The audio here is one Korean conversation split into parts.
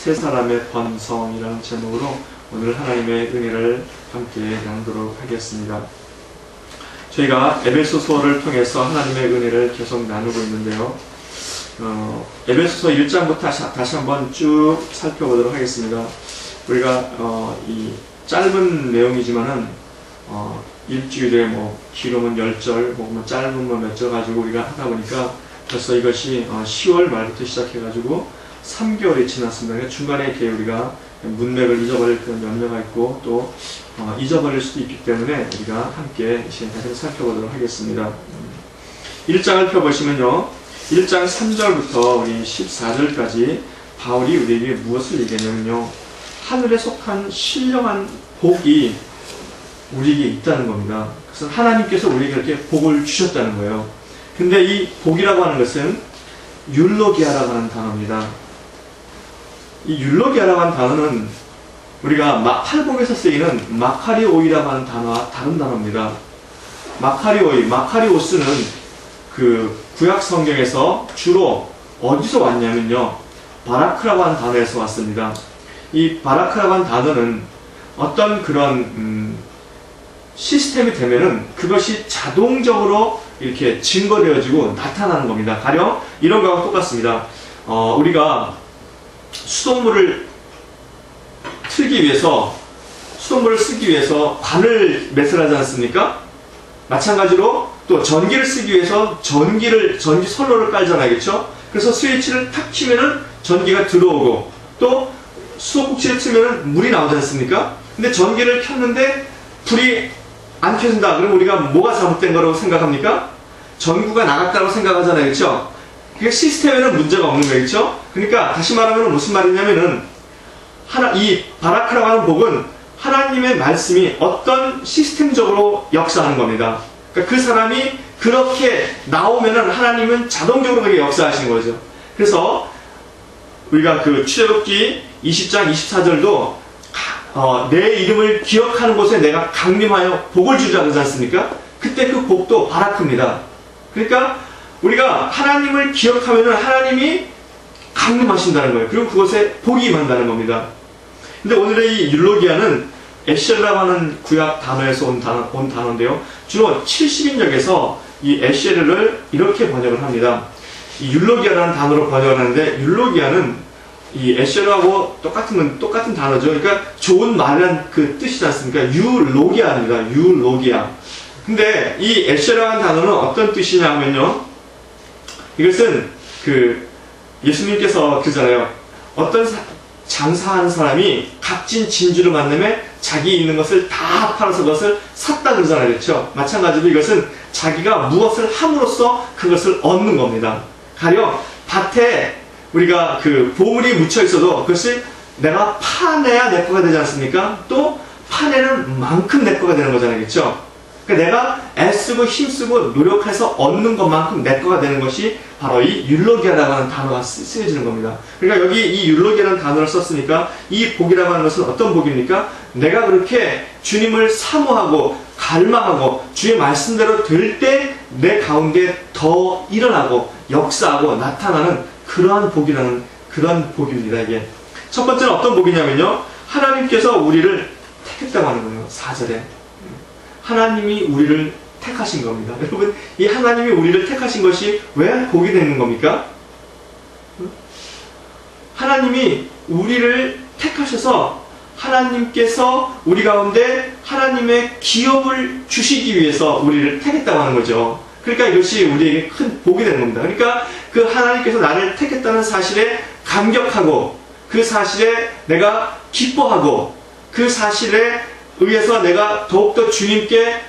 세 사람의 번성이라는 제목으로 오늘 하나님의 은혜를 함께 나누도록 하겠습니다. 저희가 에베소서를 통해서 하나님의 은혜를 계속 나누고 있는데요. 에베소서 1장부터 다시 한번 쭉 살펴보도록 하겠습니다. 우리가 이 짧은 내용이지만은 일주일에 길으면 10절, 짧으면 몇 절 가지고 우리가 하다 보니까 벌써 이것이 10월 말부터 시작해가지고 3개월이 지났습니다. 그러니까 중간에 이렇게 우리가 문맥을 잊어버릴 그런 염려가 있고 또 잊어버릴 수도 있기 때문에 우리가 함께 이 시간 다시 살펴보도록 하겠습니다. 1장을 펴보시면요, 1장 3절부터 우리 14절까지 바울이 우리에게 무엇을 얘기하냐면요, 하늘에 속한 신령한 복이 우리에게 있다는 겁니다. 그래서 하나님께서 우리에게 이렇게 복을 주셨다는 거예요. 근데 이 복이라고 하는 것은 율로기아라고 하는 단어입니다. 이 율로기아라고 하는 단어는 우리가 팔복에서 쓰이는 마카리오이라고 하는 단어와 다른 단어입니다. 마카리오스는 그 구약 성경에서 주로 어디서 왔냐면요, 바라크라고 하는 단어에서 왔습니다. 이 바라크라고 하는 단어는 어떤 그런 시스템이 되면은 그것이 자동적으로 이렇게 증거되어지고 나타나는 겁니다. 가령 이런 거와 똑같습니다. 우리가 수돗물을 쓰기 위해서 관을 매설하지 않습니까? 마찬가지로 또 전기를 쓰기 위해서 전기 선로를 깔잖아요, 그렇죠? 그래서 스위치를 탁 키면은 전기가 들어오고, 또 수도꼭지를 틀면은 물이 나오지 않습니까? 근데 전기를 켰는데 불이 안 켜진다. 그럼 우리가 뭐가 잘못된 거라고 생각합니까? 전구가 나갔다고 생각하잖아요, 그렇죠? 그게 시스템에는 문제가 없는 거예요, 그렇죠? 그러니까 다시 말하면 무슨 말이냐면은 이 바라크라고 하는 복은 하나님의 말씀이 어떤 시스템적으로 역사하는 겁니다. 그러니까 그 사람이 그렇게 나오면은 하나님은 자동적으로 그렇게 역사하시는 거죠. 그래서 우리가 그 출애굽기 20장 24절도 내 이름을 기억하는 곳에 내가 강림하여 복을 주자 그러지 않습니까? 그때 그 복도 바라크입니다. 그러니까 우리가 하나님을 기억하면은 하나님이 강림하신다는 거예요. 그리고 그곳에 복이 임한다는 겁니다. 근데 오늘의 이 율로기아는 에셀라고 하는 구약 단어에서 온 단어인데요. 주로 70인역에서 이 에셀을 이렇게 번역을 합니다. 이 율로기아라는 단어로 번역을 하는데, 율로기아는 이 에셀하고 똑같은 단어죠. 그러니까 좋은 말이라는 그 뜻이지 않습니까? 유로기아입니다. 유로기아. 근데 이 에셀이라는 단어는 어떤 뜻이냐면요, 이것은 예수님께서 그러잖아요. 어떤 장사하는 사람이 값진 진주를 만나면 자기 있는 것을 다 팔아서 그것을 샀다 그러잖아요, 그렇죠? 마찬가지로 이것은 자기가 무엇을 함으로써 그것을 얻는 겁니다. 가령 밭에 우리가 보물이 묻혀 있어도 그것을 내가 파내야 내 거가 되지 않습니까? 또 파내는 만큼 내 거가 되는 거잖아요, 그렇죠? 그러니까 내가 애쓰고 힘쓰고 노력해서 얻는 것만큼 내 거가 되는 것이 바로 이 율로기아라고 하는 단어가 쓰여지는 겁니다. 그러니까 여기 이 율로기아라는 단어를 썼으니까 이 복이라고 하는 것은 어떤 복입니까? 내가 그렇게 주님을 사모하고 갈망하고 주의 말씀대로 될 때 내 가운데 더 일어나고 역사하고 나타나는 그러한 복이라는 그런 복입니다. 이게 첫 번째는 어떤 복이냐면요, 하나님께서 우리를 택했다고 하는 거예요. 4절에 하나님이 우리를 택하신 겁니다. 여러분, 이 하나님이 우리를 택하신 것이 왜 복이 되는 겁니까? 하나님이 우리를 택하셔서 하나님께서 우리 가운데 하나님의 기업을 주시기 위해서 우리를 택했다고 하는 거죠. 그러니까 이것이 우리에게 큰 복이 되는 겁니다. 그러니까 그 하나님께서 나를 택했다는 사실에 감격하고, 그 사실에 내가 기뻐하고, 그 사실에 의해서 내가 더욱더 주님께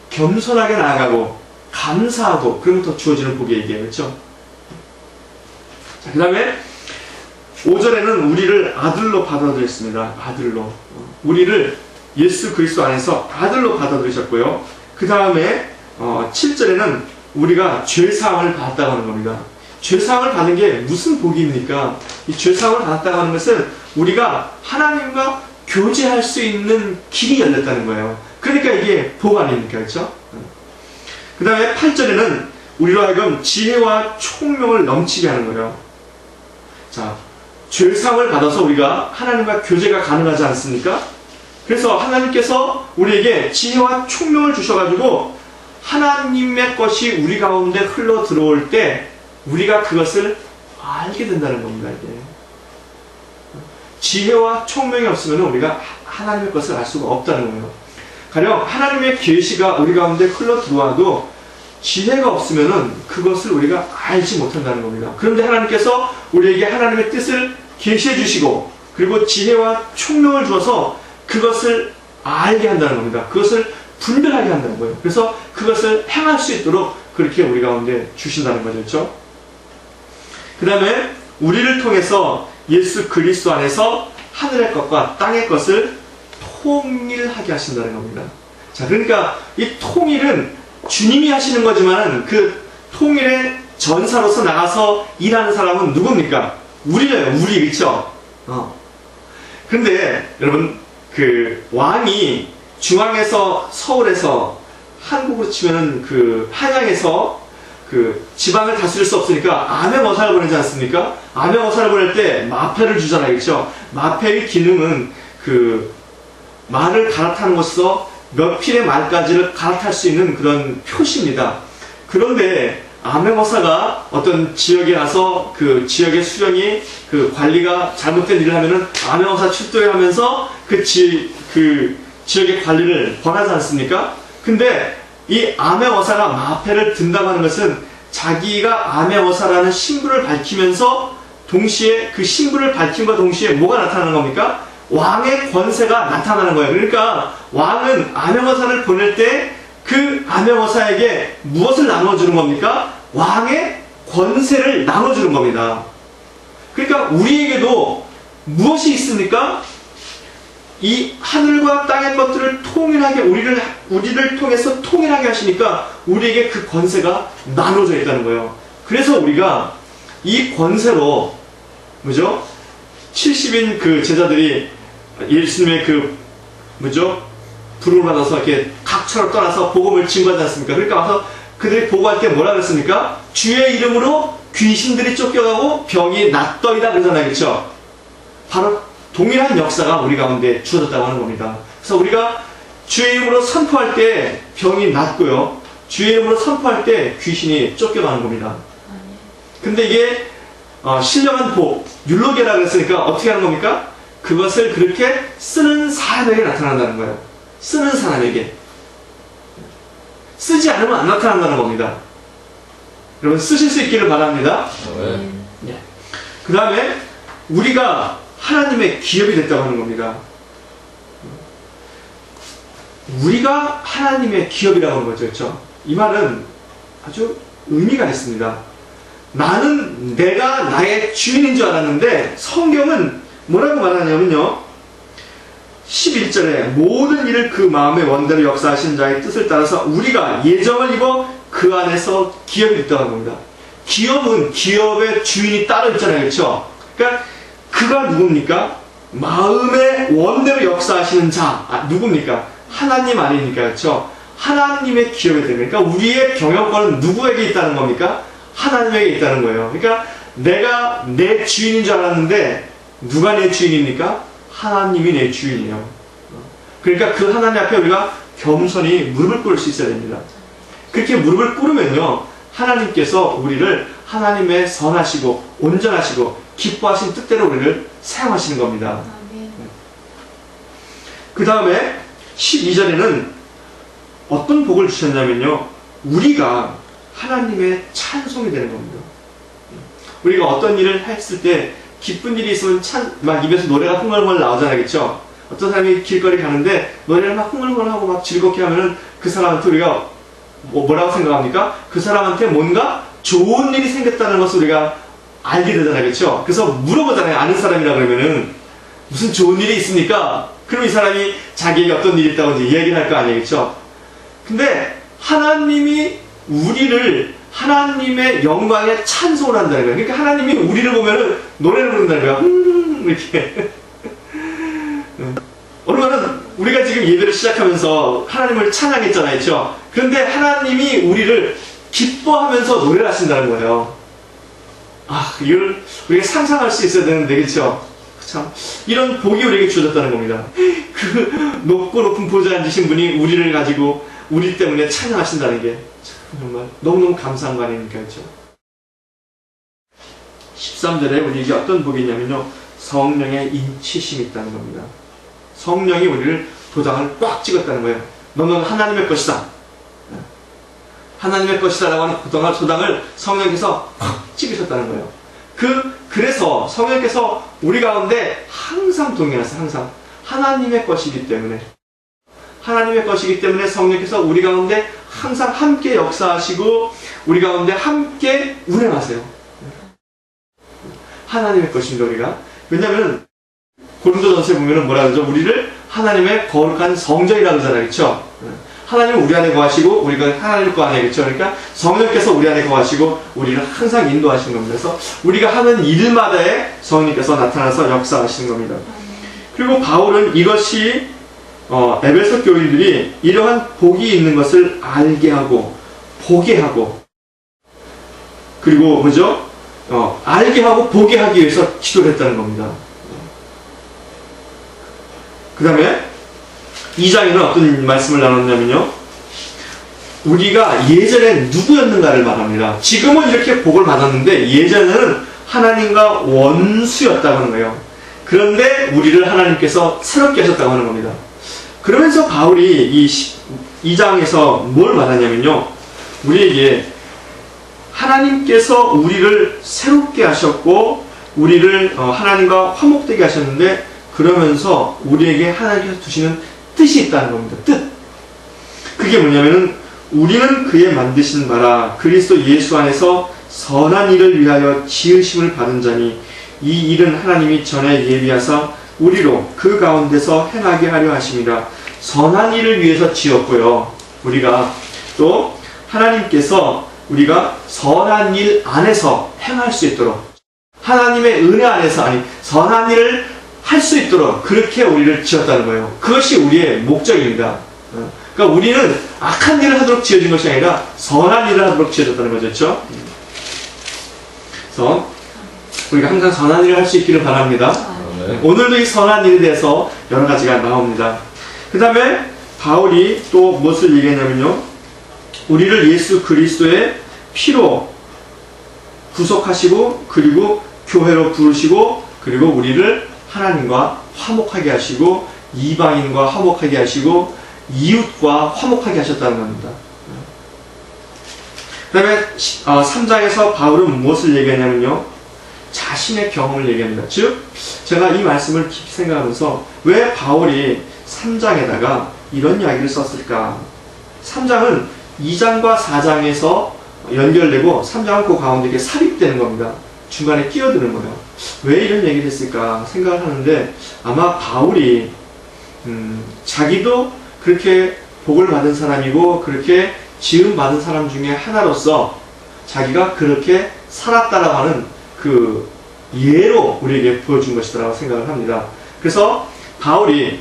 겸손하게 나아가고 감사하고, 그러면 더 주어지는 복이 얘기해요, 그렇죠? 자, 그 다음에 5절에는 우리를 아들로 받아들였습니다. 아들로. 우리를 예수 그리스도 안에서 아들로 받아들이셨고요. 그 다음에 7절에는 우리가 죄사함을 받았다고 하는 겁니다. 죄사함을 받는 게 무슨 복입니까? 이 죄사함을 받았다고 하는 것은 우리가 하나님과 교제할 수 있는 길이 열렸다는 거예요. 그러니까 이게 복 아닙니까? 그렇죠? 그 다음에 8절에는 우리로 하여금 지혜와 총명을 넘치게 하는 거예요. 자, 죄상을 받아서 우리가 하나님과 교제가 가능하지 않습니까? 그래서 하나님께서 우리에게 지혜와 총명을 주셔가지고 하나님의 것이 우리 가운데 흘러 들어올 때 우리가 그것을 알게 된다는 겁니다. 이게. 지혜와 총명이 없으면 우리가 하나님의 것을 알 수가 없다는 거예요. 가령 하나님의 계시가 우리 가운데 흘러 들어와도 지혜가 없으면 그것을 우리가 알지 못한다는 겁니다. 그런데 하나님께서 우리에게 하나님의 뜻을 계시해 주시고 그리고 지혜와 총명을 주어서 그것을 알게 한다는 겁니다. 그것을 분별하게 한다는 거예요. 그래서 그것을 행할 수 있도록 그렇게 우리 가운데 주신다는 거죠. 그렇죠? 그 다음에 우리를 통해서 예수 그리스도 안에서 하늘의 것과 땅의 것을 통일하게 하신다는 겁니다. 자, 그러니까 이 통일은 주님이 하시는 거지만 그 통일의 전사로서 나가서 일하는 사람은 누굽니까? 우리래요. 우리. 그렇죠? 그런데 여러분 그 왕이 중앙에서 서울에서 한국으로 치면은 그 한양에서 그 지방을 다스릴 수 없으니까 암행어사를 보내지 않습니까? 암행어사를 보낼 때 마패를 주잖아요. 그렇죠? 마패의 기능은 그 말을 갈아타는 것으로 몇 필의 말까지를 갈아탈 수 있는 그런 표시입니다. 그런데 암행어사가 어떤 지역에 가서 그 지역의 수령이 그 관리가 잘못된 일을 하면은 암행어사 출동을 하면서 그 지역의 관리를 권하지 않습니까? 근데 이 암행어사가 마패를 든다고 하는 것은 자기가 암행어사라는 신분을 밝히면서 동시에 그 신분을 밝힘과 동시에 뭐가 나타나는 겁니까? 왕의 권세가 나타나는 거예요. 그러니까 왕은 암행어사를 보낼 때 그 암행어사에게 무엇을 나눠주는 겁니까? 왕의 권세를 나눠주는 겁니다. 그러니까 우리에게도 무엇이 있습니까? 이 하늘과 땅의 것들을 통일하게 우리를 통해서 통일하게 하시니까 우리에게 그 권세가 나눠져 있다는 거예요. 그래서 우리가 이 권세로 뭐죠? 70인 그 제자들이 예수님의 그 뭐죠? 부름을 받아서 이렇게 각처로 떠나서 복음을 증거하지 않습니까? 그러니까 와서 그들이 보고할 때 뭐라 그랬습니까? 주의 이름으로 귀신들이 쫓겨가고 병이 낫더이다 그러잖아요. 그렇죠? 바로 동일한 역사가 우리 가운데 주어졌다고 하는 겁니다. 그래서 우리가 주의 이름으로 선포할 때 병이 낫고요. 주의 이름으로 선포할 때 귀신이 쫓겨가는 겁니다. 근데 이게 신령한 복, 율로게라고 했으니까 어떻게 하는 겁니까? 그것을 그렇게 쓰는 사람에게 나타난다는 거예요. 쓰는 사람에게. 쓰지 않으면 안 나타난다는 겁니다. 여러분 쓰실 수 있기를 바랍니다. 네. 그 다음에 우리가 하나님의 기업이 됐다고 하는 겁니다. 우리가 하나님의 기업이라고 하는 거죠. 그렇죠? 이 말은 아주 의미가 있습니다. 나는 내가 나의 주인인 줄 알았는데 성경은 뭐라고 말하냐면요. 11절에 모든 일을 그 마음의 원대로 역사하신 자의 뜻을 따라서 우리가 예정을 입어 그 안에서 기업이 있다고 하는 겁니다. 기업은 기업의 주인이 따로 있잖아요. 그렇죠? 그러니까 그가 누굽니까? 마음의 원대로 역사하시는 자. 누굽니까? 하나님 아닙니까? 그렇죠? 하나님의 기업이 되는 그러니까 우리의 경영권은 누구에게 있다는 겁니까? 하나님에게 있다는 거예요. 그러니까 내가 내 주인인 줄 알았는데 누가 내 주인입니까? 하나님이 내 주인이에요. 그러니까 그 하나님 앞에 우리가 겸손히 무릎을 꿇을 수 있어야 됩니다. 그렇게 무릎을 꿇으면요 하나님께서 우리를 하나님의 선하시고 온전하시고 기뻐하신 뜻대로 우리를 사용하시는 겁니다. 그 다음에 12절에는 어떤 복을 주셨냐면요 우리가 하나님의 찬송이 되는 겁니다. 우리가 어떤 일을 했을 때 기쁜 일이 있으면 막 입에서 노래가 흥얼흥얼 나오잖아요. 그렇죠? 어떤 사람이 길거리 가는데 노래를 막 흥얼흥얼하고 막 즐겁게 하면은 그 사람한테 우리가 뭐라고 생각합니까? 그 사람한테 뭔가 좋은 일이 생겼다는 것을 우리가 알게 되잖아요. 그렇죠? 그래서 물어보잖아요. 아는 사람이라 그러면은 무슨 좋은 일이 있습니까? 그럼 이 사람이 자기에게 어떤 일이 있다고 이제 이야기를 할 거 아니에요. 그렇죠? 근데 하나님이 우리를 하나님의 영광에 찬송을 한다는 거예요. 그러니까 하나님이 우리를 보면은 노래를 부른다는 거예요. 이렇게. 오늘은 우리가 지금 예배를 시작하면서 하나님을 찬양했잖아요. 그렇죠? 그런데 하나님이 우리를 기뻐하면서 노래를 하신다는 거예요. 이걸 우리가 상상할 수 있어야 되는데, 그쵸? 참, 이런 복이 우리에게 주어졌다는 겁니다. 그 높고 높은 보좌에 앉으신 분이 우리를 가지고 우리 때문에 찬양하신다는 게 정말 너무너무 감사한 거 아닙니까? 그쵸? 13절에 우리에게 어떤 복이 있냐면요, 성령의 인치심이 있다는 겁니다. 성령이 우리를 도장을 꽉 찍었다는 거예요. 너는 하나님의 것이다. 하나님의 것이다 라고 하는 도장을 성령께서 꽉 찍으셨다는 거예요. 그래서 성령께서 우리 가운데 항상 동행하세요. 항상. 하나님의 것이기 때문에. 하나님의 것이기 때문에 성령께서 우리 가운데 항상 함께 역사하시고 우리 가운데 함께 운행하세요. 하나님의 것입니다, 우리가. 왜냐면 고린도전서에 보면은 뭐라 그러죠? 우리를 하나님의 거룩한 성전이라고 하잖아요. 그렇죠? 하나님은 우리 안에 거하시고 우리가 하나님 거 안에, 그렇죠? 그러니까 성령께서 우리 안에 거하시고 우리를 항상 인도하시는 겁니다. 그래서 우리가 하는 일마다에 성령께서 나타나서 역사하시는 겁니다. 그리고 바울은 이것이 에베소 교인들이 이러한 복이 있는 것을 알게 하고 보게 하고, 그리고 뭐죠? 알게 하고 보게 하기 위해서 기도를 했다는 겁니다. 그 다음에 2장에는 어떤 말씀을 나눴냐면요, 우리가 예전에 누구였는가를 말합니다. 지금은 이렇게 복을 받았는데 예전에는 하나님과 원수였다고 하는 거예요. 그런데 우리를 하나님께서 새롭게 하셨다고 하는 겁니다. 그러면서 바울이 이 2장에서 뭘 말하냐면요, 우리에게 하나님께서 우리를 새롭게 하셨고 우리를 하나님과 화목되게 하셨는데, 그러면서 우리에게 하나님께서 두시는 뜻이 있다는 겁니다. 뜻. 그게 뭐냐면은 우리는 그의 만드신 바라 그리스도 예수 안에서 선한 일을 위하여 지으심을 받은 자니 이 일은 하나님이 전에 예비하사 우리로 그 가운데서 행하게 하려 하심이라. 선한 일을 위해서 지었고요, 우리가 또 하나님께서 우리가 선한 일 안에서 행할 수 있도록, 하나님의 은혜 안에서, 선한 일을 할 수 있도록 그렇게 우리를 지었다는 거예요. 그것이 우리의 목적입니다. 그러니까 우리는 악한 일을 하도록 지어진 것이 아니라 선한 일을 하도록 지어졌다는 거죠. 그렇죠? 그래서 우리가 항상 선한 일을 할 수 있기를 바랍니다. 오늘도 이 선한 일에 대해서 여러 가지가 나옵니다. 그 다음에 바울이 또 무엇을 얘기했냐면요, 우리를 예수 그리스도의 피로 구속하시고 그리고 교회로 부르시고 그리고 우리를 하나님과 화목하게 하시고 이방인과 화목하게 하시고 이웃과 화목하게 하셨다는 겁니다. 그 다음에 3장에서 바울은 무엇을 얘기하냐면요, 자신의 경험을 얘기합니다. 즉 제가 이 말씀을 깊이 생각하면서 왜 바울이 3장에다가 이런 이야기를 썼을까. 3장은 2장과 4장에서 연결되고 3장은 그 가운데 이렇게 삽입되는 겁니다. 중간에 끼어드는 거예요. 왜 이런 얘기를 했을까 생각을 하는데, 아마 바울이 자기도 그렇게 복을 받은 사람이고 그렇게 지음 받은 사람 중에 하나로서 자기가 그렇게 살았다라고 하는 그 예로 우리에게 보여준 것이라고 생각을 합니다. 그래서 바울이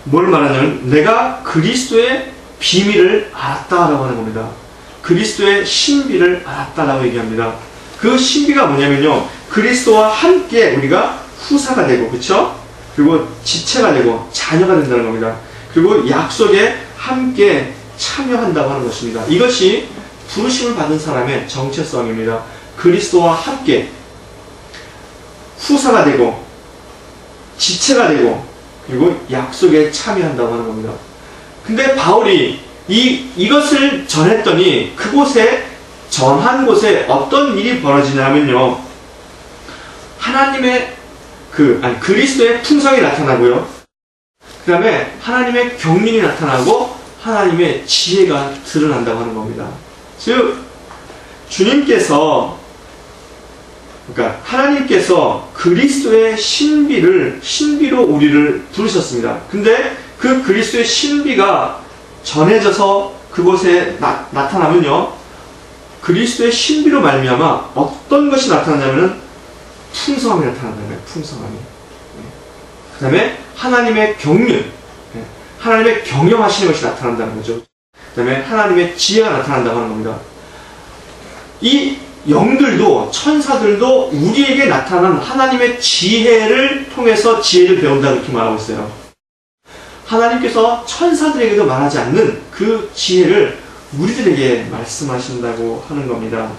뭘 말하냐면 내가 그리스도의 비밀을 알았다라고 하는 겁니다. 그리스도의 신비를 알았다라고 얘기합니다. 그 신비가 뭐냐면요, 그리스도와 함께 우리가 후사가 되고, 그쵸? 그리고 지체가 되고 자녀가 된다는 겁니다. 그리고 약속에 함께 참여한다고 하는 것입니다. 이것이 부르심을 받은 사람의 정체성입니다. 그리스도와 함께 후사가 되고 지체가 되고 그리고 약속에 참여한다고 하는 겁니다. 근데 바울이 이것을 전했더니 그곳에 전한 곳에 어떤 일이 벌어지냐면요, 하나님의 그리스도의 풍성이 나타나고요, 그 다음에 하나님의 경륜이 나타나고 하나님의 지혜가 드러난다고 하는 겁니다. 즉 주님께서, 그러니까 하나님께서 그리스도의 신비로 우리를 부르셨습니다. 근데 그 그리스도의 신비가 전해져서 그곳에 나타나면요, 그리스도의 신비로 말미암아 어떤 것이 나타나냐면은 풍성함이 나타난다는 거예요. 풍성함이. 그 다음에 하나님의 경륜, 하나님의 경영하시는 것이 나타난다는 거죠. 그 다음에 하나님의 지혜가 나타난다고 하는 겁니다. 이 영들도 천사들도 우리에게 나타난 하나님의 지혜를 통해서 지혜를 배운다 이렇게 말하고 있어요. 하나님께서 천사들에게도 말하지 않는 그 지혜를 우리들에게 말씀하신다고 하는 겁니다.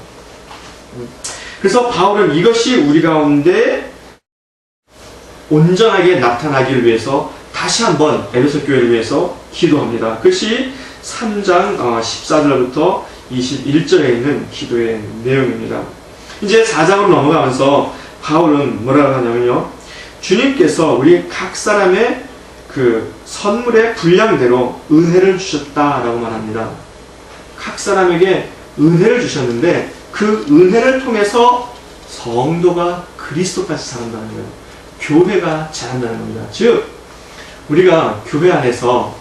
그래서 바울은 이것이 우리 가운데 온전하게 나타나기를 위해서 다시 한번 에베소 교회를 위해서 기도합니다. 그것이 3장 14절부터 21절에 있는 기도의 내용입니다. 이제 4장으로 넘어가면서 바울은 뭐라고 하냐면요. 주님께서 우리 각 사람의 그 선물의 분량대로 은혜를 주셨다라고 말합니다. 각 사람에게 은혜를 주셨는데 그 은혜를 통해서 성도가 그리스도까지 자란다는 거예요. 교회가 자란다는 겁니다. 즉 우리가 교회 안에서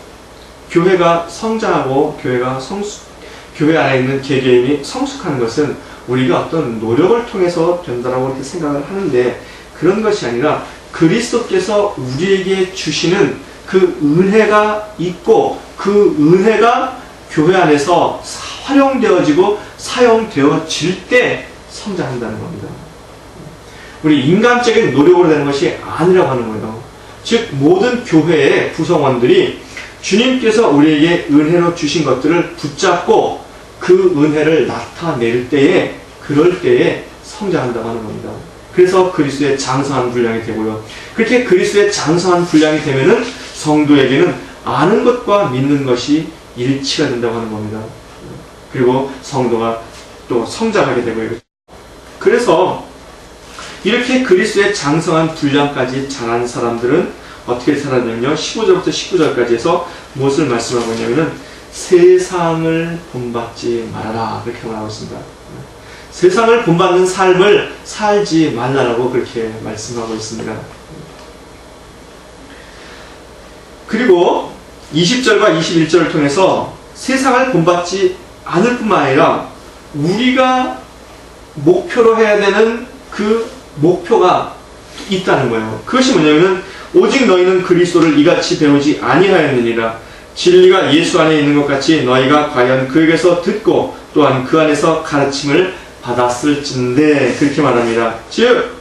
교회가 성장하고 교회 안에 있는 개개인이 성숙하는 것은 우리가 어떤 노력을 통해서 된다라고 이렇게 생각을 하는데 그런 것이 아니라 그리스도께서 우리에게 주시는 그 은혜가 있고 그 은혜가 교회 안에서 활용되어지고 사용되어질 때 성장한다는 겁니다. 우리 인간적인 노력으로 되는 것이 아니라고 하는 거예요. 즉 모든 교회의 구성원들이 주님께서 우리에게 은혜로 주신 것들을 붙잡고 그 은혜를 나타낼 때에 그럴 때에 성장한다고 하는 겁니다. 그래서 그리스도의 장성한 분량이 되고요. 그렇게 그리스도의 장성한 분량이 되면은 성도에게는 아는 것과 믿는 것이 일치가 된다고 하는 겁니다. 그리고 성도가 또 성장하게 되고요. 그래서 이렇게 그리스도의 장성한 분량까지 자란 사람들은 어떻게 살았냐면요. 15절부터 19절까지 해서 무엇을 말씀하고 있냐면은 세상을 본받지 말아라 그렇게 말하고 있습니다. 세상을 본받는 삶을 살지 말라라고 그렇게 말씀하고 있습니다. 그리고 20절과 21절을 통해서 세상을 본받지 않을 뿐만 아니라 우리가 목표로 해야 되는 그 목표가 있다는 거예요. 그것이 뭐냐면 오직 너희는 그리스도를 이같이 배우지 아니하였느니라. 진리가 예수 안에 있는 것 같이 너희가 과연 그에게서 듣고 또한 그 안에서 가르침을 받았을진데 그렇게 말합니다. 즉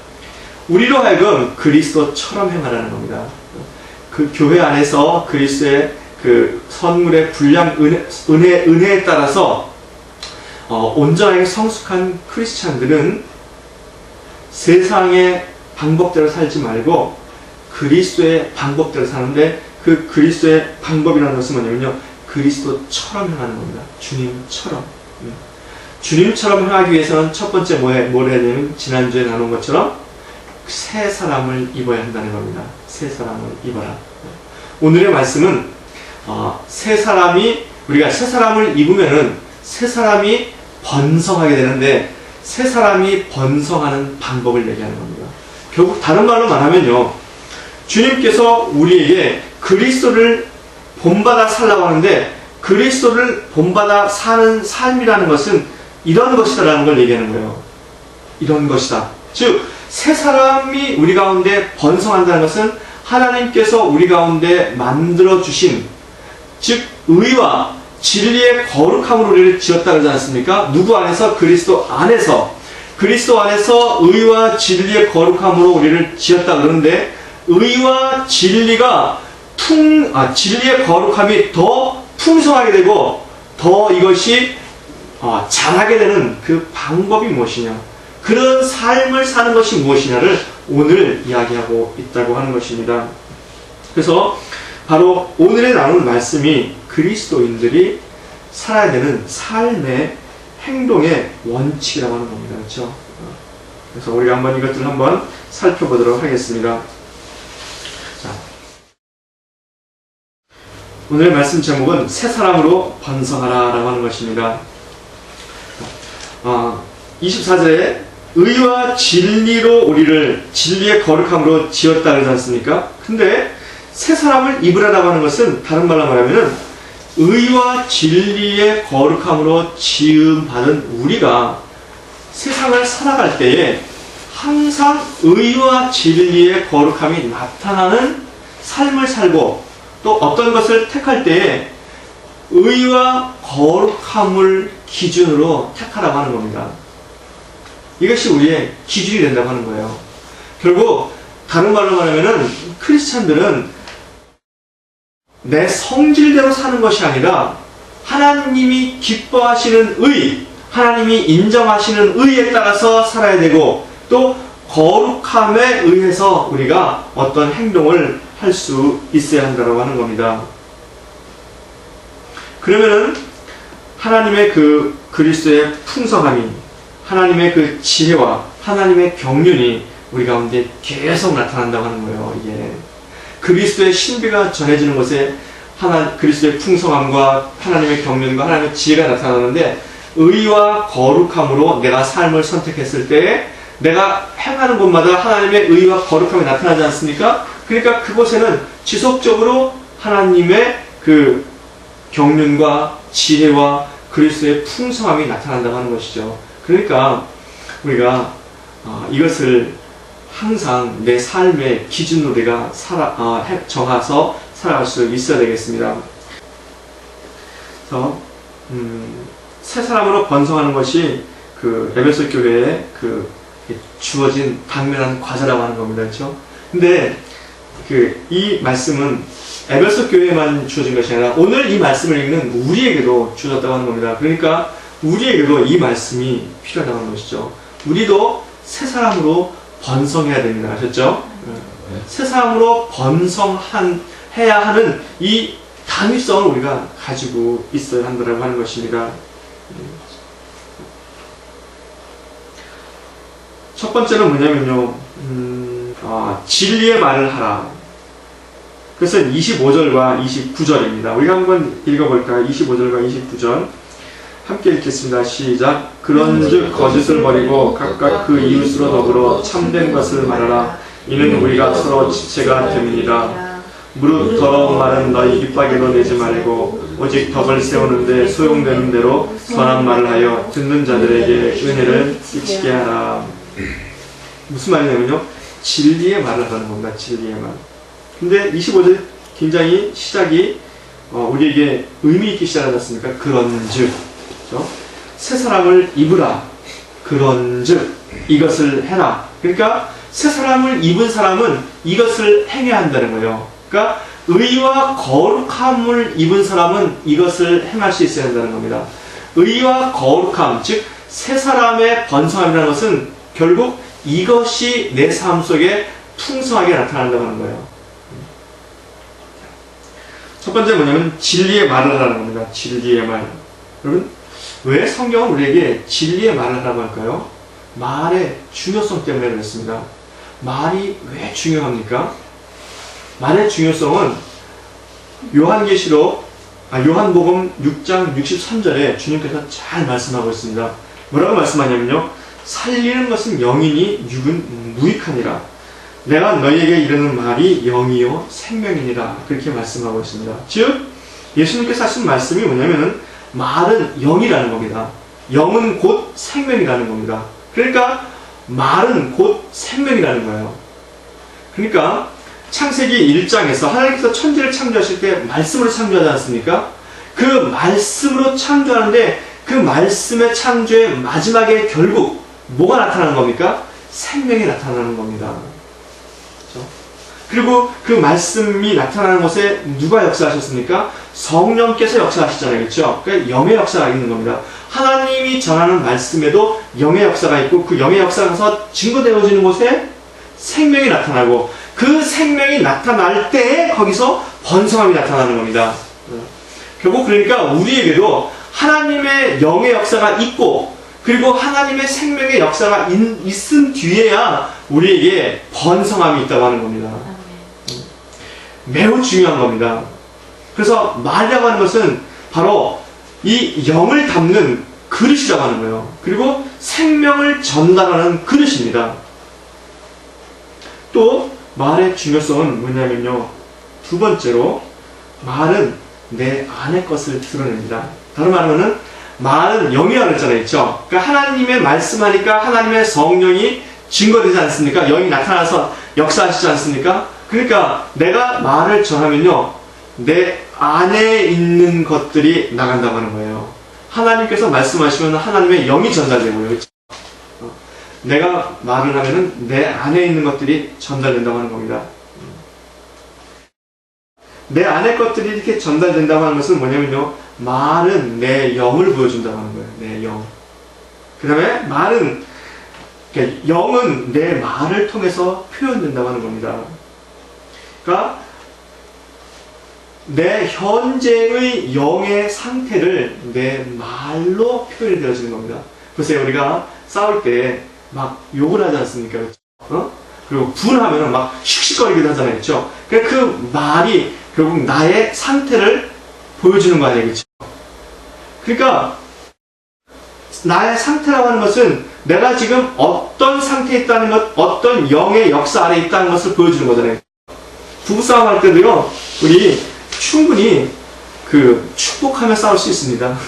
우리로 하여금 그리스도처럼 행하라는 겁니다. 그 교회 안에서 그리스도의 그 선물의 분량 은혜에 따라서 온전하게 성숙한 크리스찬들은 세상의 방법대로 살지 말고 그리스도의 방법대로 사는데 그 그리스도의 방법이라는 것은 뭐냐면요. 그리스도처럼 행하는 겁니다. 주님처럼. 주님처럼 행하기 위해서는 첫 번째 뭘 해야 되냐면 지난주에 나눈 것처럼 새 사람을 입어야 한다는 겁니다. 새 사람을 입어라. 오늘의 말씀은 우리가 새 사람을 입으면은 새 사람이 번성하게 되는데 새 사람이 번성하는 방법을 얘기하는 겁니다. 결국 다른 말로 말하면요. 주님께서 우리에게 그리스도를 본받아 살라고 하는데 그리스도를 본받아 사는 삶이라는 것은 이런 것이다라는 걸 얘기하는 거예요. 이런 것이다. 즉 새 사람이 우리 가운데 번성한다는 것은 하나님께서 우리 가운데 만들어주신 즉 의와 진리의 거룩함으로 우리를 지었다 그러지 않습니까? 누구 안에서? 그리스도 안에서. 그리스도 안에서 의와 진리의 거룩함으로 우리를 지었다 그러는데 의와 진리가 진리의 거룩함이 더 풍성하게 되고 더 이것이 잘하게 되는 그 방법이 무엇이냐, 그런 삶을 사는 것이 무엇이냐를 오늘 이야기하고 있다고 하는 것입니다. 그래서 바로 오늘의 나눈 말씀이 그리스도인들이 살아야 되는 삶의 행동의 원칙이라고 하는 겁니다. 그렇죠? 그래서 우리가 한번 이것들을 한번 살펴보도록 하겠습니다. 자, 오늘의 말씀 제목은 새 사람으로 번성하라 라고 하는 것입니다. 24절에 의와 진리로 우리를 진리의 거룩함으로 지었다 그러지 않습니까? 근데 새 사람을 입으라고 하는 것은 다른 말로 말하면 의와 진리의 거룩함으로 지음받은 우리가 세상을 살아갈 때에 항상 의와 진리의 거룩함이 나타나는 삶을 살고 또 어떤 것을 택할 때에 의와 거룩함을 기준으로 택하라고 하는 겁니다. 이것이 우리의 기준이 된다고 하는 거예요. 결국 다른 말로 말하면은 크리스찬들은 내 성질대로 사는 것이 아니라 하나님이 기뻐하시는 의, 하나님이 인정하시는 의에 따라서 살아야 되고 또 거룩함에 의해서 우리가 어떤 행동을 할 수 있어야 한다고 하는 겁니다. 그러면은 하나님의 그 그리스도의 풍성함이, 하나님의 그 지혜와 하나님의 경륜이 우리 가운데 계속 나타난다고 하는 거예요. 이게 그리스도의 신비가 전해지는 곳에 그리스도의 풍성함과 하나님의 경륜과 하나님의 지혜가 나타나는데, 의와 거룩함으로 내가 삶을 선택했을 때 내가 행하는 곳마다 하나님의 의와 거룩함이 나타나지 않습니까? 그러니까 그곳에는 지속적으로 하나님의 그 경륜과 지혜와 그리스도의 풍성함이 나타난다고 하는 것이죠. 그러니까 우리가 이것을 항상 내 삶의 기준으로 우리가 정해서 살아갈 수 있어야 되겠습니다. 그래서 새 사람으로 번성하는 것이 그 에베소 교회에 그 주어진 당면한 과제라고 하는 겁니다. 그렇죠? 근데 이 말씀은 에베소 교회에만 주어진 것이 아니라 오늘 이 말씀을 읽는 우리에게도 주어졌다고 하는 겁니다. 그러니까 우리에게도 이 말씀이 필요하다고 하는 것이죠. 우리도 새 사람으로 번성해야 됩니다. 아셨죠? 새 사람으로 번성해야 하는 이 당위성을 우리가 가지고 있어야 한다고 하는 것입니다. 첫 번째는 뭐냐면요, 진리의 말을 하라. 그래서 25절과 29절입니다. 우리가 한번 읽어볼까요? 25절과 29절 함께 읽겠습니다. 시작. 그런즉 거짓을 버리고 각각 그 이웃으로 더불어 참된 것을 말하라. 이는 우리가 서로 지체가 됨이니라. 무릇 더러운 말은 너희 입밖에도 내지 말고 오직 덕을 세우는데 소용되는 대로 선한 말을 하여 듣는 자들에게 은혜를 끼치게 하라. 무슨 말이냐면요, 진리의 말을 하는 겁니다. 진리의 말. 근데 25절 굉장히 시작이 우리에게 의미 있게 시작하지 않습니까? 그런즉, 그렇죠? 새 사람을 입으라. 그런즉 이것을 해라. 그러니까 새 사람을 입은 사람은 이것을 행해야 한다는 거예요. 그러니까 의와 거룩함을 입은 사람은 이것을 행할 수 있어야 한다는 겁니다. 의와 거룩함, 즉 새 사람의 번성함이라는 것은 결국 이것이 내 삶 속에 풍성하게 나타난다고 하는 거예요. 첫 번째 뭐냐면 진리의 말을 하라는 겁니다. 진리의 말. 여러분, 왜 성경은 우리에게 진리의 말을 하라고 할까요? 말의 중요성 때문에 그렇습니다. 말이 왜 중요합니까? 말의 중요성은 요한복음 6장 63절에 주님께서 잘 말씀하고 있습니다. 뭐라고 말씀하냐면요, 살리는 것은 영이니 육은 무익하니라. 내가 너희에게 이르는 말이 영이요 생명이니라. 그렇게 말씀하고 있습니다. 즉 예수님께서 하신 말씀이 뭐냐면은 말은 영이라는 겁니다. 영은 곧 생명이라는 겁니다. 그러니까 말은 곧 생명이라는 거예요. 그러니까 창세기 1장에서 하나님께서 천지를 창조하실 때 말씀으로 창조하지 않습니까? 그 말씀으로 창조하는데 그 말씀의 창조의 마지막에 결국 뭐가 나타나는 겁니까? 생명이 나타나는 겁니다. 그렇죠? 그리고 그 말씀이 나타나는 곳에 누가 역사하셨습니까? 성령께서 역사하시잖아요. 그렇죠? 그러니까 영의 역사가 있는 겁니다. 하나님이 전하는 말씀에도 영의 역사가 있고 그 영의 역사가 가서 증거되어지는 곳에 생명이 나타나고 그 생명이 나타날 때 거기서 번성함이 나타나는 겁니다. 결국 그러니까 우리에게도 하나님의 영의 역사가 있고 그리고 하나님의 생명의 역사가 있은 뒤에야 우리에게 번성함이 있다고 하는 겁니다. 매우 중요한 겁니다. 그래서 말이라고 하는 것은 바로 이 영을 담는 그릇이라고 하는 거예요. 그리고 생명을 전달하는 그릇입니다. 또 말의 중요성은 뭐냐면요, 두 번째로 말은 내 안의 것을 드러냅니다. 다른 말로는 말은 영이라고 그랬잖아요. 그렇죠? 그러니까 하나님의 말씀하니까 하나님의 성령이 증거되지 않습니까? 영이 나타나서 역사하시지 않습니까? 그러니까 내가 말을 전하면요, 내 안에 있는 것들이 나간다고 하는 거예요. 하나님께서 말씀하시면 하나님의 영이 전달되고요. 그렇죠? 내가 말을 하면은 내 안에 있는 것들이 전달된다고 하는 겁니다. 내 안의 것들이 이렇게 전달된다고 하는 것은 뭐냐면요. 말은 내 영을 보여준다고 하는 거예요. 내 영. 그 다음에 말은, 그러니까 영은 내 말을 통해서 표현된다고 하는 겁니다. 그러니까 내 현재의 영의 상태를 내 말로 표현이 되어지는 겁니다. 보세요. 우리가 싸울 때 막 욕을 하지 않습니까? 그리고 분하면 막 씩씩거리기도 하잖아요. 그렇죠? 그 말이 결국 나의 상태를 보여주는 거 아니에요. 그렇죠? 그러니까 나의 상태라고 하는 것은 내가 지금 어떤 상태에 있다는 것, 어떤 영의 역사 아래에 있다는 것을 보여주는 거잖아요. 부부싸움 할 때도요, 우리 충분히 축복하며 싸울 수 있습니다.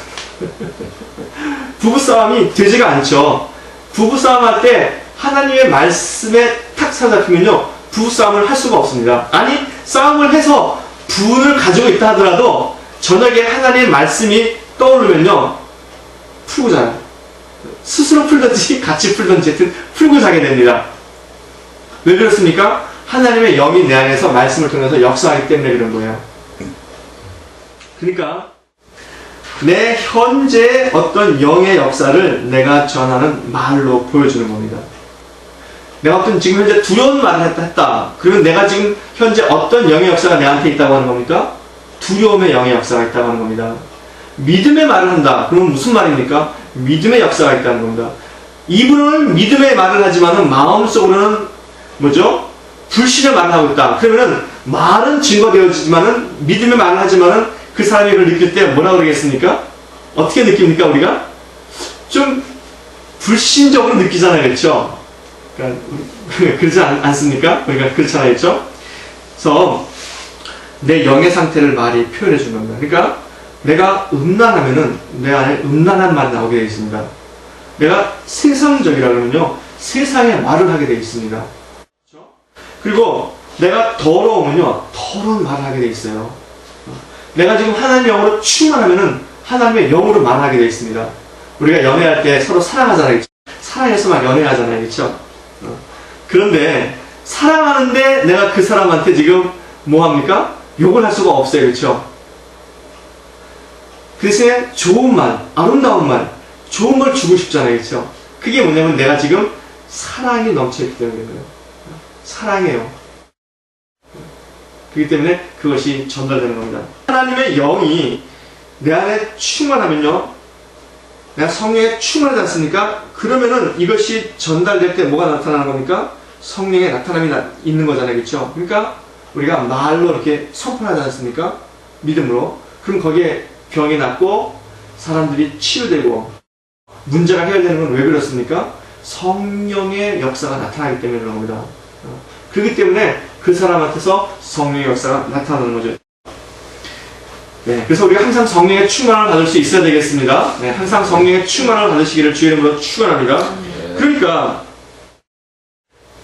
부부싸움이 되지가 않죠. 부부싸움 할 때 하나님의 말씀에 탁 사로잡히면요, 부부싸움을 할 수가 없습니다. 아니, 싸움을 해서 분을 가지고 있다 하더라도 저녁에 하나님의 말씀이 떠오르면요, 풀고 자요. 스스로 풀든지 같이 풀든지 하여튼 풀고 자게 됩니다. 왜 그렇습니까? 하나님의 영이 내 안에서 말씀을 통해서 역사하기 때문에 그런 거예요. 그러니까 내 현재의 어떤 영의 역사를 내가 전하는 말로 보여주는 겁니다. 내가 어떤 지금 현재 두려운 말을 했다. 그러면 내가 지금 현재 어떤 영의 역사가 내한테 있다고 하는 겁니까? 두려움의 영의 역사가 있다고 하는 겁니다. 믿음의 말을 한다. 그러면 무슨 말입니까? 믿음의 역사가 있다는 겁니다. 입으로는 믿음의 말을 하지만은 마음속으로는 뭐죠? 불신의 말을 하고 있다. 그러면은 말은 증거되어지지만은 믿음의 말을 하지만은 그 사람이 그걸 느낄 때 뭐라 그러겠습니까? 어떻게 느낍니까, 우리가? 좀 불신적으로 느끼잖아요, 그렇죠? 그러니까 그러지 않습니까? 우리가 그렇잖아요, 그렇죠? 그래서 내 영의 상태를 말이 표현해 주는 겁니다. 그러니까 내가 음란하면은 내 안에 음란한 말이 나오게 되어 있습니다. 내가 세상적이라 그러면요, 세상의 말을 하게 되어 있습니다. 그렇죠? 그리고 내가 더러우면요, 더러운 말을 하게 되어 있어요. 내가 지금 하나님의 영으로 충만하면은 하나님의 영으로 말하게 되어 있습니다. 우리가 연애할 때 서로 사랑하잖아요. 사랑해서 막 연애하잖아요. 그렇죠? 그런데 사랑하는데 내가 그 사람한테 지금 뭐합니까? 욕을 할 수가 없어요. 그렇죠? 그 대신에 좋은 말, 아름다운 말, 좋은 걸 주고 싶잖아요. 그렇죠? 그게 뭐냐면 내가 지금 사랑이 넘쳐있기 때문인 거예요. 사랑해요. 그렇기 때문에 그것이 전달되는 겁니다. 하나님의 영이 내 안에 충만하면요, 내가 성령에 충만하지 않습니까? 그러면은 이것이 전달될 때 뭐가 나타나는 겁니까? 성령의 나타남이 있는 거잖아요. 그렇죠? 그러니까 우리가 말로 이렇게 선포하지 않습니까? 믿음으로. 그럼 거기에 병이 낫고 사람들이 치유되고 문제가 해결되는 건 왜 그렇습니까? 성령의 역사가 나타나기 때문에 그런 겁니다. 그렇기 때문에 그 사람한테서 성령의 역사가 나타나는 거죠. 네, 그래서 우리가 항상 성령의 충만을 받을 수 있어야 되겠습니다. 네, 항상 성령의 충만을 받으시기를 주의 이름으로 축원합니다. 그러니까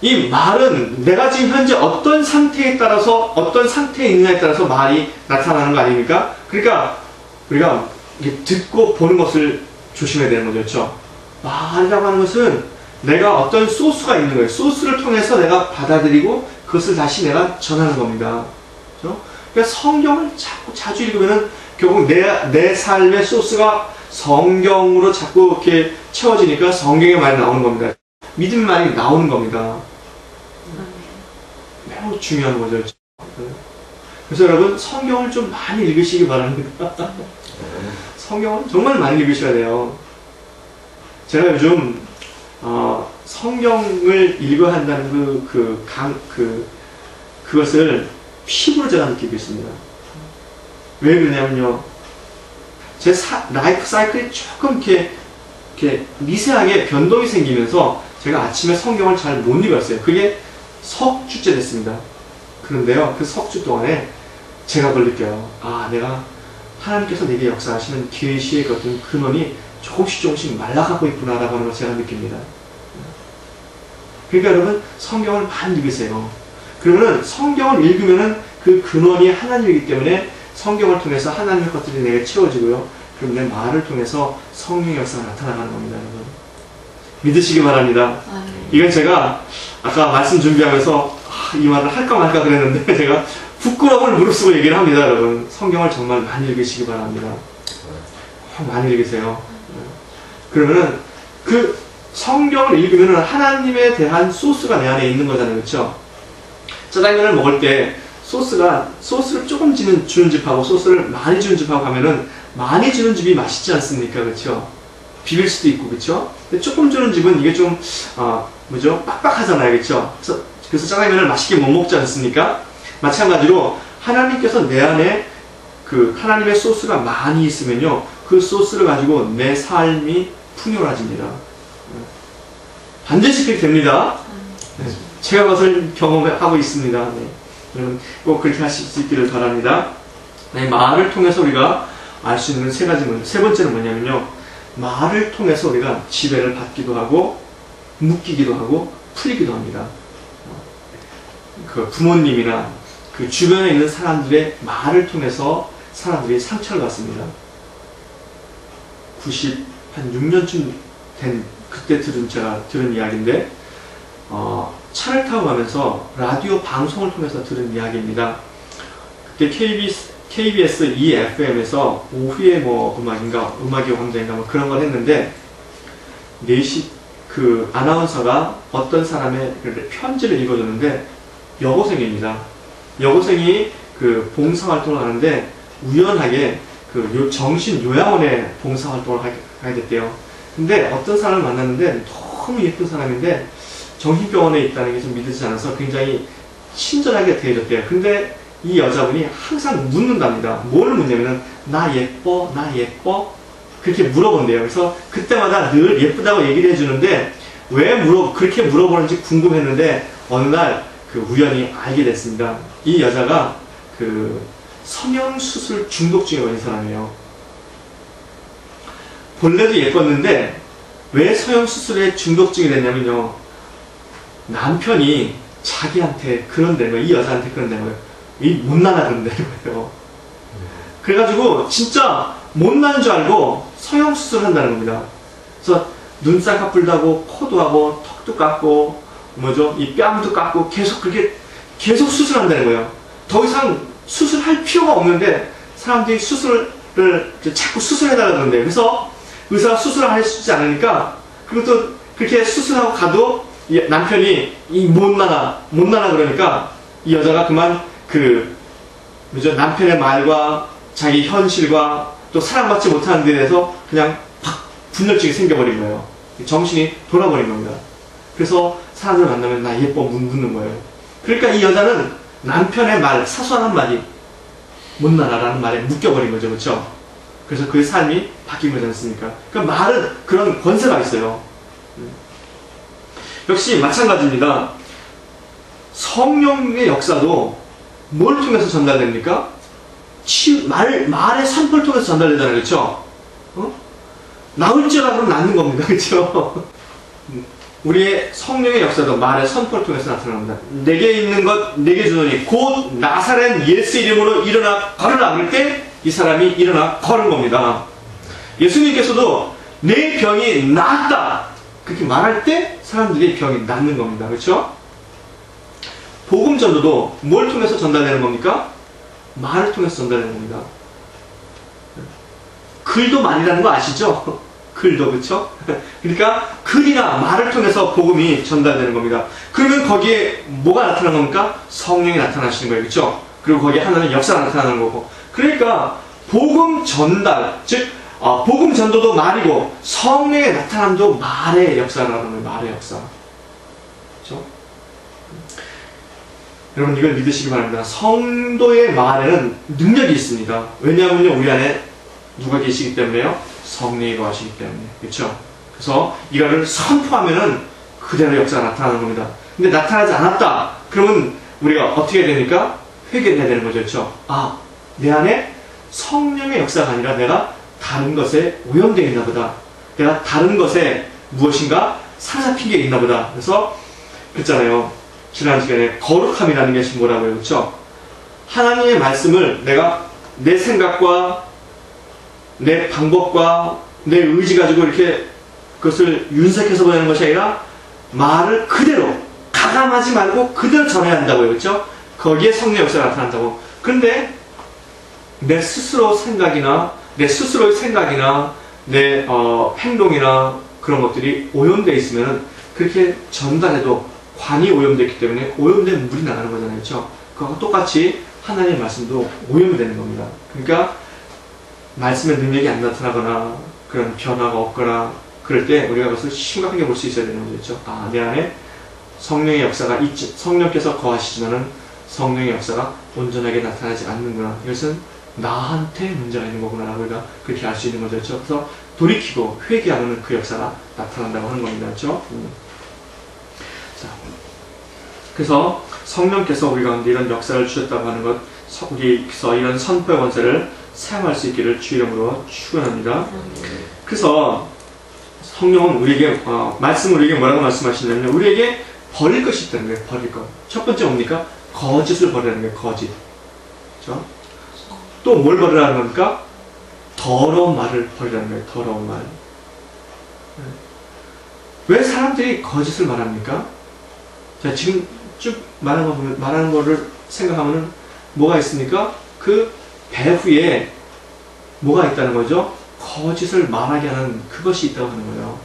이 말은 내가 지금 현재 어떤 상태에 따라서, 어떤 상태에 있느냐에 따라서 말이 나타나는 거 아닙니까? 그러니까 우리가 듣고 보는 것을 조심해야 되는 거죠. 그렇죠? 말이라고 하는 것은 내가 어떤 소스가 있는 거예요. 소스를 통해서 내가 받아들이고 그것을 다시 내가 전하는 겁니다. 그렇죠? 그러니까 성경을 자주 읽으면은 결국 내 삶의 소스가 성경으로 자꾸 이렇게 채워지니까 성경의 말이 나오는 겁니다. 믿음의 말이 나오는 겁니다. 매우 중요한 거죠. 그래서 여러분, 성경을 좀 많이 읽으시기 바랍니다. 성경을 정말 많이 읽으셔야 돼요. 제가 요즘 성경을 읽어야 한다는 그것을 피부로 제가 느끼고 있습니다. 왜 그러냐면요, 제 라이프 사이클이 조금 이렇게 미세하게 변동이 생기면서 제가 아침에 성경을 잘 못 읽었어요. 그게 석 주째 됐습니다. 그런데요, 그 석 주 동안에 제가 그걸 느껴요. 아, 내가 하나님께서 내게 역사하시는 계시의 어떤 근원이 조금씩 말라가고 있구나라고 하는 걸 제가 느낍니다. 그러니까 여러분, 성경을 많이 읽으세요. 그러면은 성경을 읽으면은 그 근원이 하나님이기 때문에 성경을 통해서 하나님의 것들이 내게 채워지고요. 그럼 내 말을 통해서 성령의 역사가 나타나가는 겁니다, 여러분. 믿으시기 바랍니다. 이건 제가 아까 말씀 준비하면서 이 말을 할까 말까 그랬는데 제가 부끄러움을 무릅쓰고 얘기를 합니다. 여러분, 성경을 정말 많이 읽으시기 바랍니다. 많이 읽으세요. 그러면은 그 성경을 읽으면은 하나님에 대한 소스가 내 안에 있는 거잖아요. 그렇죠? 짜장면을 먹을 때 소스를 조금 주는 집하고 소스를 많이 주는 집하고 가면은 많이 주는 집이 맛있지 않습니까? 그렇죠? 비빌 수도 있고, 그렇죠? 근데 조금 주는 집은 이게 좀 빡빡하잖아요. 그렇죠? 그래서 짜장면을 맛있게 못 먹지 않습니까? 마찬가지로 하나님께서 내 안에 그 하나님의 소스가 많이 있으면요, 그 소스를 가지고 내 삶이 풍요로워집니다. 반드시 그렇게 됩니다. 네. 제가 그것을 경험하고 있습니다. 네. 여러분 꼭 그렇게 하실 수 있기를 바랍니다. 네, 말을 통해서 우리가 알 수 있는 세 번째는 뭐냐면요, 말을 통해서 우리가 지배를 받기도 하고 묶이기도 하고 풀리기도 합니다. 그 부모님이나 그 주변에 있는 사람들의 말을 통해서 사람들이 상처를 받습니다. 96년쯤 된 그때 제가 들은 이야기인데, 차를 타고 가면서 라디오 방송을 통해서 들은 이야기입니다. 그때 KBS EFM에서 오후에 음악의 왕자인가 그런 걸 했는데, 4시 그 아나운서가 어떤 사람의 편지를 읽어줬는데, 여고생입니다. 여고생이 그 봉사활동을 하는데, 우연하게 그 정신요양원에 봉사활동을 하게 됐대요. 근데 어떤 사람을 만났는데, 너무 예쁜 사람인데, 정신병원에 있다는 게 좀 믿어지지 않아서 굉장히 친절하게 대해줬대요. 근데 이 여자분이 항상 묻는답니다. 뭘 묻냐면은, 나 예뻐? 나 예뻐? 그렇게 물어본대요. 그래서 그때마다 늘 예쁘다고 얘기를 해주는데, 왜 그렇게 물어보는지 궁금했는데, 어느 날 우연히 알게 됐습니다. 이 여자가 성형수술 중독증에 걸린 사람이에요. 본래도 예뻤는데, 왜 성형수술에 중독증이 됐냐면요, 남편이 자기한테 그런다는 거예요. 이 여자한테 그런다는 거예요. 이 못나나 그런다는 거예요. 그래가지고 진짜 못난 줄 알고 성형수술을 한다는 겁니다. 그래서 눈쌍꺼풀도 하고 코도 하고 턱도 깎고 이 뺨도 깎고 계속 수술한다는 거예요. 더 이상 수술할 필요가 없는데 사람들이 수술을 자꾸 수술해달라고 그러는데, 그래서 의사가 수술을 해주지 않으니까, 그리고 또 그렇게 수술하고 가도 남편이 못나나 그러니까 이 여자가 그만 남편의 말과 자기 현실과 또 사랑받지 못하는 데 대해서 그냥 분열증이 생겨버린 거예요. 정신이 돌아버린 겁니다. 그래서 사람을 만나면 나 예뻐 묻는 거예요. 그러니까 이 여자는 남편의 말, 사소한 한마디, 못나라라는 말에 묶여버린 거죠. 그렇죠? 그래서 그의 삶이 바뀐 거지 않습니까? 그러니까 말은 그런 권세가 있어요. 역시 마찬가지입니다. 성령의 역사도 뭘 통해서 전달됩니까? 말의 선포를 통해서 전달되잖아요. 그렇죠? 나을지어라 그러면 낫는 겁니다. 그렇죠? 우리의 성령의 역사도 말의 선포를 통해서 나타납니다. 내게 있는 것 내게 주노니 곧 나사렛 예수 이름으로 일어나 걸으라 그럴 때 이 사람이 일어나 걸은 겁니다. 예수님께서도 내 병이 나았다 그렇게 말할 때 사람들이 병이 낫는 겁니다. 그렇죠? 복음 전도도 뭘 통해서 전달되는 겁니까? 말을 통해서 전달되는 겁니다. 글도 말이라는 거 아시죠? 글도, 그렇죠? 그러니까 글이나 말을 통해서 복음이 전달되는 겁니다. 그러면 거기에 뭐가 나타나는 겁니까? 성령이 나타나시는 거예요. 그렇죠? 그리고 거기에 하나는 역사가 나타나는 거고. 그러니까 복음 전달, 즉 복음 전도도 말이고 성령의 나타남도 말의 역사라는 거예요. 말의 역사. 그렇죠? 여러분 이걸 믿으시기 바랍니다. 성도의 말에는 능력이 있습니다. 왜냐하면요, 우리 안에 누가 계시기 때문에요? 성령이 거하시기 때문에. 그렇죠? 그래서 이거를 선포하면은 그대로 역사가 나타나는 겁니다. 근데 나타나지 않았다 그러면 우리가 어떻게 해야 됩니까? 회개를 해야 되는 거죠. 그렇죠? 내 안에 성령의 역사가 아니라 내가 다른 것에 오염되어 있나 보다. 내가 다른 것에 무엇인가 사로잡힌 게 있나 보다. 그래서 그랬잖아요, 지난 시간에 거룩함이라는 것이 뭐라고요? 그렇죠? 하나님의 말씀을 내가 내 생각과 내 방법과 내 의지 가지고 이렇게 그것을 윤색해서 보내는 것이 아니라 말을 그대로 가감하지 말고 그대로 전해야 한다고요. 그렇죠? 거기에 성령의 역사가 나타난다고. 그런데 내 스스로의 생각이나 내 행동이나 그런 것들이 오염되어 있으면 그렇게 전달해도 관이 오염되기 때문에 오염된 물이 나가는 거잖아요. 그렇죠? 그거와 똑같이 하나님의 말씀도 오염이 되는 겁니다. 그러니까 말씀의 능력이 안 나타나거나 그런 변화가 없거나 그럴 때 우리가 그것을 심각하게 볼 수 있어야 되는 거죠. 아, 내 안에 성령의 역사가 있지, 성령께서 거하시지만은 성령의 역사가 온전하게 나타나지 않는구나. 이것은 나한테 문제가 있는 거구나. 우리가 그렇게 알 수 있는 거죠. 그래서 돌이키고 회개하면 그 역사가 나타난다고 하는 겁니다. 그렇죠? 자, 그래서 성령께서 우리 가운데 이런 역사를 주셨다고 하는 것, 우리서 이런 선포의 권세를 사용할 수 있기를 주 이름으로 축원합니다. 그래서 성령은 우리에게 말씀을 우리에게 뭐라고 말씀하시냐면 우리에게 버릴 것이 있다는 거예요. 버릴 것. 첫 번째 뭡니까? 거짓을 버리라는 거예요. 거짓. 그렇죠? 또 뭘 버리라는 겁니까? 더러운 말을 버리라는 거예요. 더러운 말. 왜 사람들이 거짓을 말합니까? 자, 지금 쭉 말하는 거를 생각하면 뭐가 있습니까? 그 배후에 뭐가 있다는 거죠? 거짓을 말하게 하는 그것이 있다고 하는 거예요.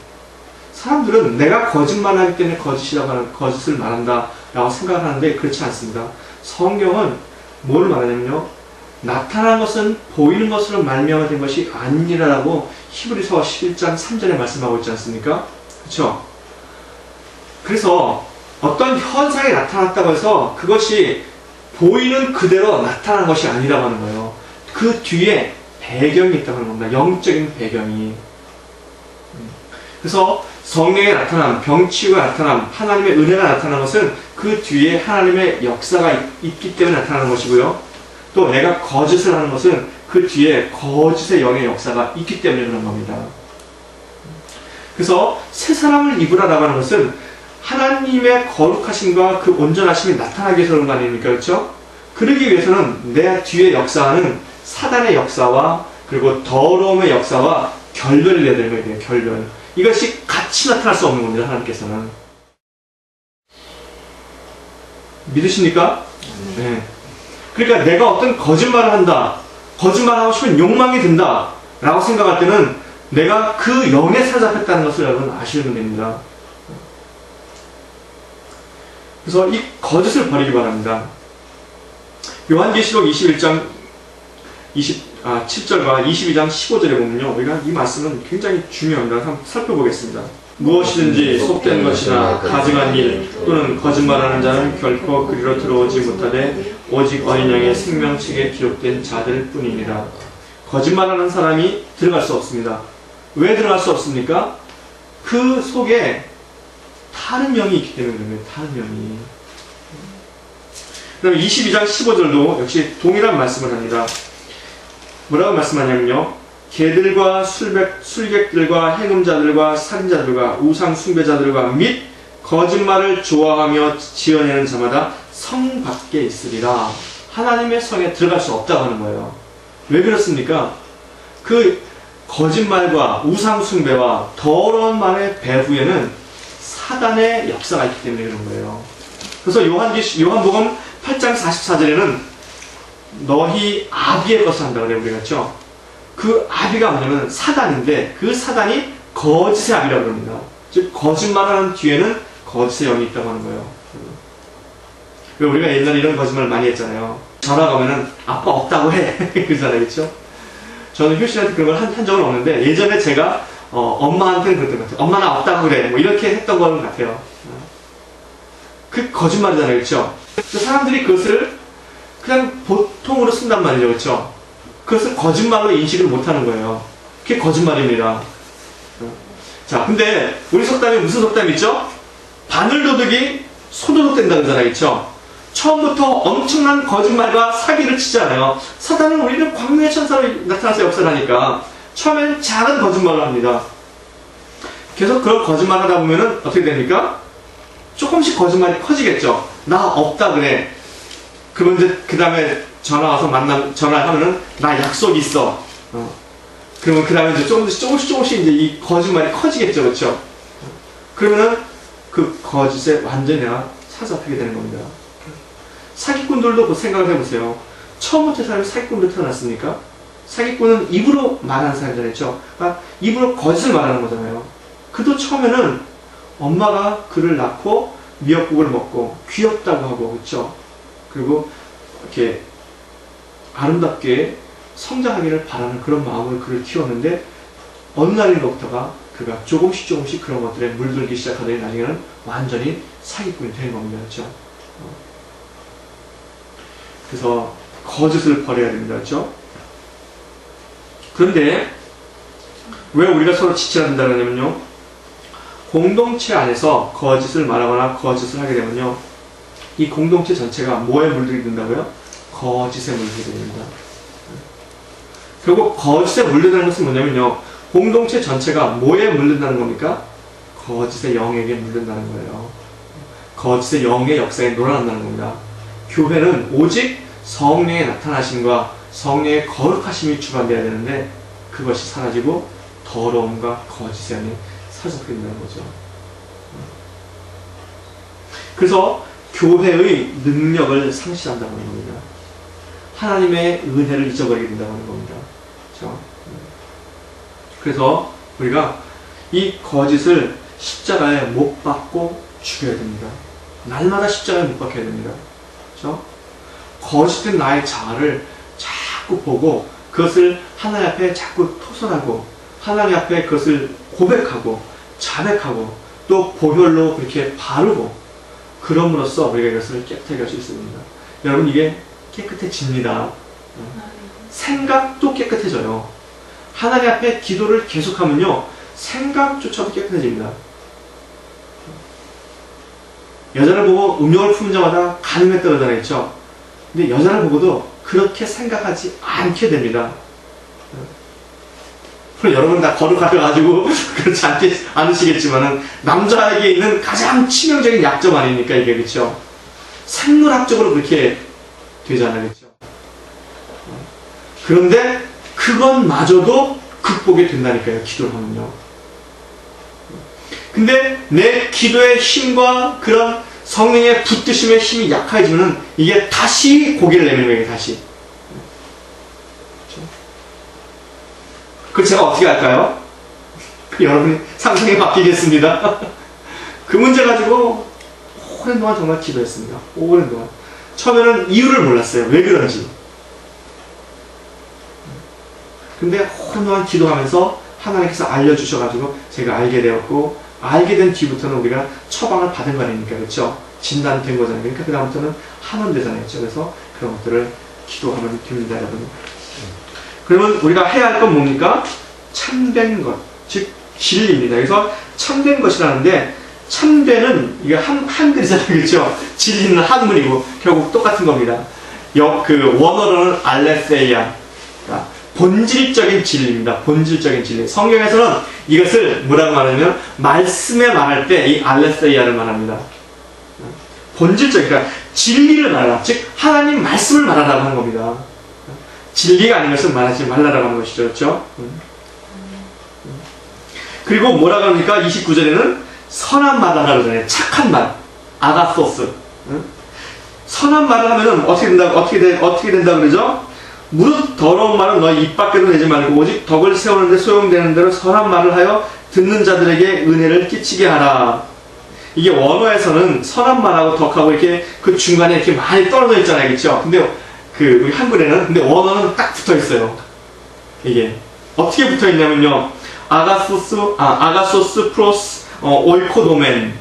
사람들은 내가 거짓말하기 때문에 거짓을 말한다 라고 생각하는데 그렇지 않습니다. 성경은 뭘 말하냐면요, 나타난 것은 보이는 것으로 말미암아 것이 아니라라고 히브리서 11장 3절에 말씀하고 있지 않습니까? 그렇죠? 그래서 어떤 현상이 나타났다고 해서 그것이 보이는 그대로 나타난 것이 아니라고 하는 거예요. 그 뒤에 배경이 있다고 하는 겁니다. 영적인 배경이. 그래서 성령의 나타남, 병치유가 나타남, 하나님의 은혜가 나타나는 것은 그 뒤에 하나님의 역사가 있기 때문에 나타나는 것이고요. 또 내가 거짓을 하는 것은 그 뒤에 거짓의 영의 역사가 있기 때문에 그런 겁니다. 그래서 새 사람을 입으라라고 하는 것은 하나님의 거룩하심과 그 온전하심이 나타나기 위해서 그런 거 아닙니까? 그렇죠? 그러기 위해서는 내 뒤에 역사하는 사단의 역사와 그리고 더러움의 역사와 결별이 돼야 되는 거예요. 결별. 이것이 같이 나타날 수 없는 겁니다. 하나님께서는. 믿으십니까? 네. 그러니까 내가 어떤 거짓말을 한다, 거짓말하고 싶은 욕망이 든다 라고 생각할 때는 내가 그 영에 사로잡혔다는 것을 여러분 아시면 됩니다. 그래서 이 거짓을 버리기 바랍니다. 요한계시록 21장 7절과 22장 15절에 보면요, 우리가 이 말씀은 굉장히 중요합니다. 한번 살펴보겠습니다. 무엇이든지 속된 것이나 가증한 일 또는 거짓말하는 자는 결코 그리로 들어오지 못하되 오직 어린 양의 생명책에 기록된 자들 뿐입니다. 거짓말하는 사람이 들어갈 수 없습니다. 왜 들어갈 수 없습니까? 그 속에 다른 영이 있기 때문에. 다른 영이. 그다음에 22장 15절도 역시 동일한 말씀을 합니다. 뭐라고 말씀하냐면요, 개들과 술객들과 행음자들과 살인자들과 우상 숭배자들과 및 거짓말을 좋아하며 지어내는 자마다 성 밖에 있으리라. 하나님의 성에 들어갈 수 없다고 하는 거예요. 왜 그렇습니까? 그 거짓말과 우상 숭배와 더러운 말의 배후에는 사단의 역사가 있기 때문에 그런 거예요. 그래서 요한복음 8장 44절에는 너희 아비의 것을 한다고 그래요. 우리가 그렇죠? 그 아비가 뭐냐면 사단인데 그 사단이 거짓의 아비라고 그럽니다. 즉 거짓말하는 뒤에는 거짓의 영이 있다고 하는 거예요. 우리가 옛날에 이런 거짓말을 많이 했잖아요. 전화 가면은 아빠 없다고 해. 그러잖아요. 그렇죠? 저는 효신한테 그런 걸 한 적은 없는데 예전에 제가 엄마한테는 그랬던 것 같아요. 엄마 나 없다고 그래. 뭐 이렇게 했던 것 같아요. 그 거짓말이잖아요. 그렇죠? 사람들이 그것을 그냥 보통으로 쓴단 말이죠. 그렇죠? 그것을 거짓말로 인식을 못하는 거예요. 그게 거짓말입니다. 자, 근데 우리 속담에 무슨 속담이 있죠? 바늘도둑이 소도둑 된다 그러잖아요. 그렇죠? 처음부터 엄청난 거짓말과 사기를 치잖아요. 사단은 우리는 광명의 천사로 나타나서 역사를 하니까 처음엔 작은 거짓말을 합니다. 계속 그런 거짓말 하다 보면은 어떻게 됩니까? 조금씩 거짓말이 커지겠죠. 나 없다 그래. 그러면 이제 그 다음에 전화와서 전화하면은 나 약속 있어. 그러면 그 다음에 이제 조금씩 이제 이 거짓말이 커지겠죠. 그렇죠? 그러면은 그 거짓에 완전히 내가 사로잡히게 되는 겁니다. 사기꾼들도 그 생각을 해보세요. 처음부터 사람이 사기꾼으로 태어났습니까? 사기꾼은 입으로 말하는 사람이잖아요. 그러니까 입으로 거짓을 말하는 거잖아요. 그도 처음에는 엄마가 그를 낳고 미역국을 먹고 귀엽다고 하고, 그렇죠? 그리고 이렇게 아름답게 성장하기를 바라는 그런 마음으로 그를 키웠는데 어느 날인가부터가 그가 조금씩 그런 것들에 물들기 시작하더니 나중에는 완전히 사기꾼이 되는 겁니다. 그렇죠? 그래서 거짓을 버려야 됩니다. 그렇죠? 그런데 왜 우리가 서로 지체해야 된다 그러냐면요, 공동체 안에서 거짓을 말하거나 거짓을 하게 되면요, 이 공동체 전체가 뭐에 물들게 된다고요? 거짓에 물들게 됩니다. 결국 거짓에 물든다는 것은 뭐냐면요, 공동체 전체가 뭐에 물든다는 겁니까? 거짓의 영에게 물든다는 거예요. 거짓의 영의 역사에 놀아난다는 겁니다. 교회는 오직 성령의 나타나심과 성령의 거룩하심이 주관되어야 되는데 그것이 사라지고 더러움과 거짓의 영이 사라지게 된다는 거죠. 그래서 교회의 능력을 상실한다는 겁니다. 하나님의 은혜를 잊어버리게 된다는 겁니다. 그렇죠? 그래서 우리가 이 거짓을 십자가에 못 박고 죽여야 됩니다. 날마다 십자가에 못 박혀야 됩니다. 그렇죠? 거짓된 나의 자아를 자꾸 보고 그것을 하나님 앞에 자꾸 토설하고 하나님 앞에 그것을 고백하고 자백하고 또 보혈로 그렇게 바르고 그럼으로써 우리가 이것을 깨끗하게 할 수 있습니다. 여러분, 이게 깨끗해집니다. 생각도 깨끗해져요. 하나님 앞에 기도를 계속하면요, 생각조차도 깨끗해집니다. 여자를 보고 음욕을 품자마자 간음에 떨어져야 했죠. 근데 여자를 보고도 그렇게 생각하지 않게 됩니다. 물론 여러분 다 거룩하셔가지고 그렇지 않으시겠지만은 남자에게 있는 가장 치명적인 약점 아닙니까 이게, 그렇죠? 생물학적으로 그렇게 되잖아요, 그렇죠? 그런데 그것마저도 극복이 된다니까요, 기도를 하면요. 근데 내 기도의 힘과 그런 성령의 붙드심의 힘이 약해지면 이게 다시 고개를 내미는 거예요, 다시. 그렇죠? 그걸 제가 어떻게 할까요? 여러분이 상상이 바뀌겠습니다. 그 문제 가지고 오랜 동안 정말 기도했습니다. 오랜 동안. 처음에는 이유를 몰랐어요. 왜 그런지. 근데 오랜 동안 기도하면서 하나님께서 알려주셔가지고 제가 알게 되었고, 알게 된 뒤부터는 우리가 처방을 받은 거 아닙니까? 그렇죠? 진단된 거잖아요. 그러니까 그 다음부터는 하면 되잖아요. 그렇죠? 그래서 그런 것들을 기도하면 됩니다, 여러분. 그러면 우리가 해야 할 건 뭡니까? 참된 것, 즉 진리입니다. 그래서 참된 것이라는데, 참되는 이게 한글이잖아요, 그렇죠? 진리는 한문이고 결국 똑같은 겁니다. 그 원어로는 알레세이아, 그러니까 본질적인 진리입니다. 본질적인 진리. 성경에서는 이것을 뭐라고 말하냐면 말씀에 말할 때 이 알레세이아를 말합니다. 본질적, 그러니까 진리를 말하라, 즉 하나님 말씀을 말하라고 하는 겁니다. 진리가 아닌 것은 말하지 말라라고 하는 것이죠, 그렇죠? 그리고 뭐라고 합니까? 29절에는 선한 말을 하라고 그러잖아요. 착한 말, 아가소스. 선한 말을 하면은 어떻게 된다 그러죠? 무릇 더러운 말은 너희 입 밖에도 내지 말고 오직 덕을 세우는데 소용되는 대로 선한 말을 하여 듣는 자들에게 은혜를 끼치게 하라. 이게 원어에서는 선한 말하고 덕하고 이렇게 그 중간에 이렇게 많이 떨어져 있잖아요, 그렇죠? 근데 우리 한글에는, 근데 원어는 딱 붙어 있어요. 이게 어떻게 붙어 있냐면요, 아가소스 플러스 오이코도멘.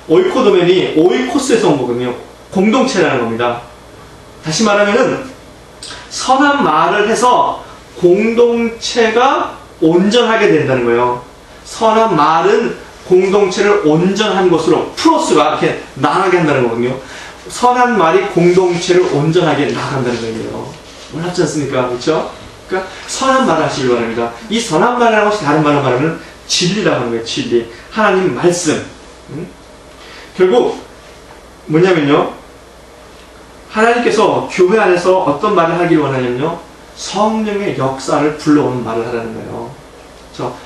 오이코도멘이 오이코스에서 온 거거든요. 공동체라는 겁니다. 다시 말하면은 선한 말을 해서 공동체가 온전하게 된다는 거예요. 선한 말은 공동체를 온전한 것으로 플러스가 이렇게 나가게 한다는 거거든요. 선한 말이 공동체를 온전하게 나간다는 거예요. 몰랐지 않습니까? 그렇죠? 그러니까 선한 말을 하시길 바랍니다. 이 선한 말이라는 것이 다른 말로 말하면 진리라고 하는 거예요. 진리. 하나님 말씀. 결국 뭐냐면요, 하나님께서 교회 안에서 어떤 말을 하길 원하냐면요, 성령의 역사를 불러오는 말을 하라는 거예요.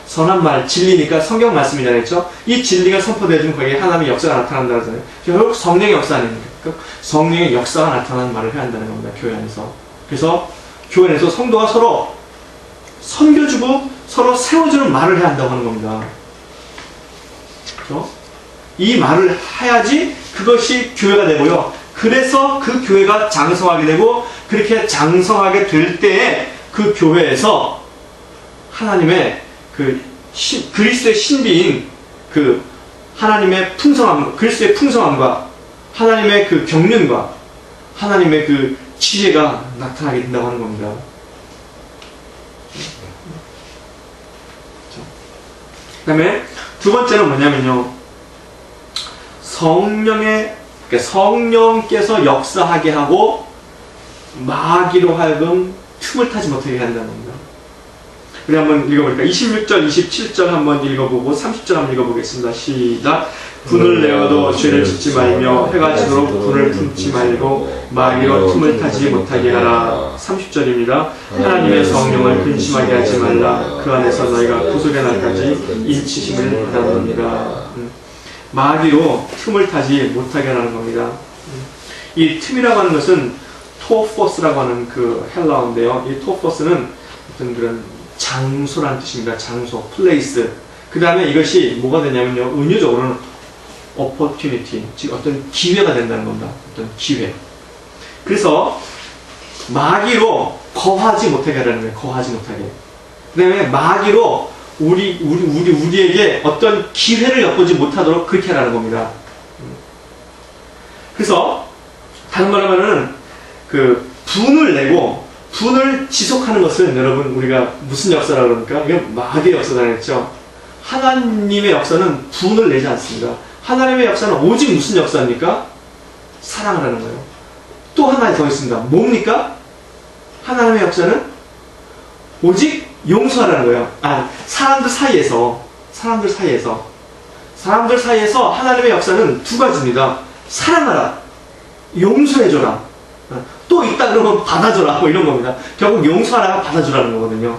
선한 말, 진리니까 성경 말씀이잖아요. 그렇죠? 이 진리가 선포되어지면 거기에 하나님의 역사가 나타난다고 하잖아요. 결국 성령의 역사 아닙니까? 성령의 역사가 나타나는 말을 해야 한다는 겁니다. 교회 안에서. 그래서 교회 안에서 성도가 서로 섬겨주고 서로 세워주는 말을 해야 한다고 하는 겁니다. 그렇죠? 이 말을 해야지 그것이 교회가 되고요. 그래서 그 교회가 장성하게 되고, 그렇게 장성하게 될 때에 그 교회에서 하나님의 그리스도의 신비인 그 하나님의 풍성함, 그리스도의 풍성함과 하나님의 그 경륜과 하나님의 그 지혜가 나타나게 된다고 하는 겁니다. 그 다음에 두 번째는 뭐냐면요. 성령께서 역사하게 하고 마귀로 하여금 틈을 타지 못하게 한다는 겁니다. 우리 한번 읽어볼까요? 26절, 27절 한번 읽어보고 30절 한번 읽어보겠습니다. 시작. 분을 내어도 죄를 짓지 말며 해가 지도록 분을 틈지 말고 마귀로 틈을 타지 못하게 하라. 30절입니다. 하나님의 성령을 근심하게 하지 말라. 그 안에서 너희가 구속의 날까지 인치심을 받았느니라. 마귀로 틈을 타지 못하게 하라는 겁니다. 이 틈이라고 하는 것은 토포스라고 하는 그 헬라어인데요. 이 토포스는 어떤 그런 장소라는 뜻입니다. 장소, 플레이스. 그 다음에 이것이 뭐가 되냐면요. 은유적으로는 opportunity, 즉 어떤 기회가 된다는 겁니다. 어떤 기회. 그래서 마귀로 거하지 못하게 하라는 거예요. 거하지 못하게. 그 다음에 마귀로 우리에게 어떤 기회를 엿보지 못하도록 그렇게 하라는 겁니다. 그래서 다른 말로 하면은 그 분을 내고 분을 지속하는 것은 여러분 우리가 무슨 역사라고 그럽니까? 이건 마귀의 역사라고 했죠. 하나님의 역사는 분을 내지 않습니다. 하나님의 역사는 오직 무슨 역사입니까? 사랑을 하는 거예요. 또 하나 더 있습니다. 뭡니까? 하나님의 역사는 오직 용서하라는 거예요. 사람들 사이에서 하나님의 역사는 두 가지입니다. 사랑하라, 용서해줘라, 또 있다 그러면 받아줘라, 뭐 이런 겁니다. 결국 용서하라, 받아줘라는 거거든요.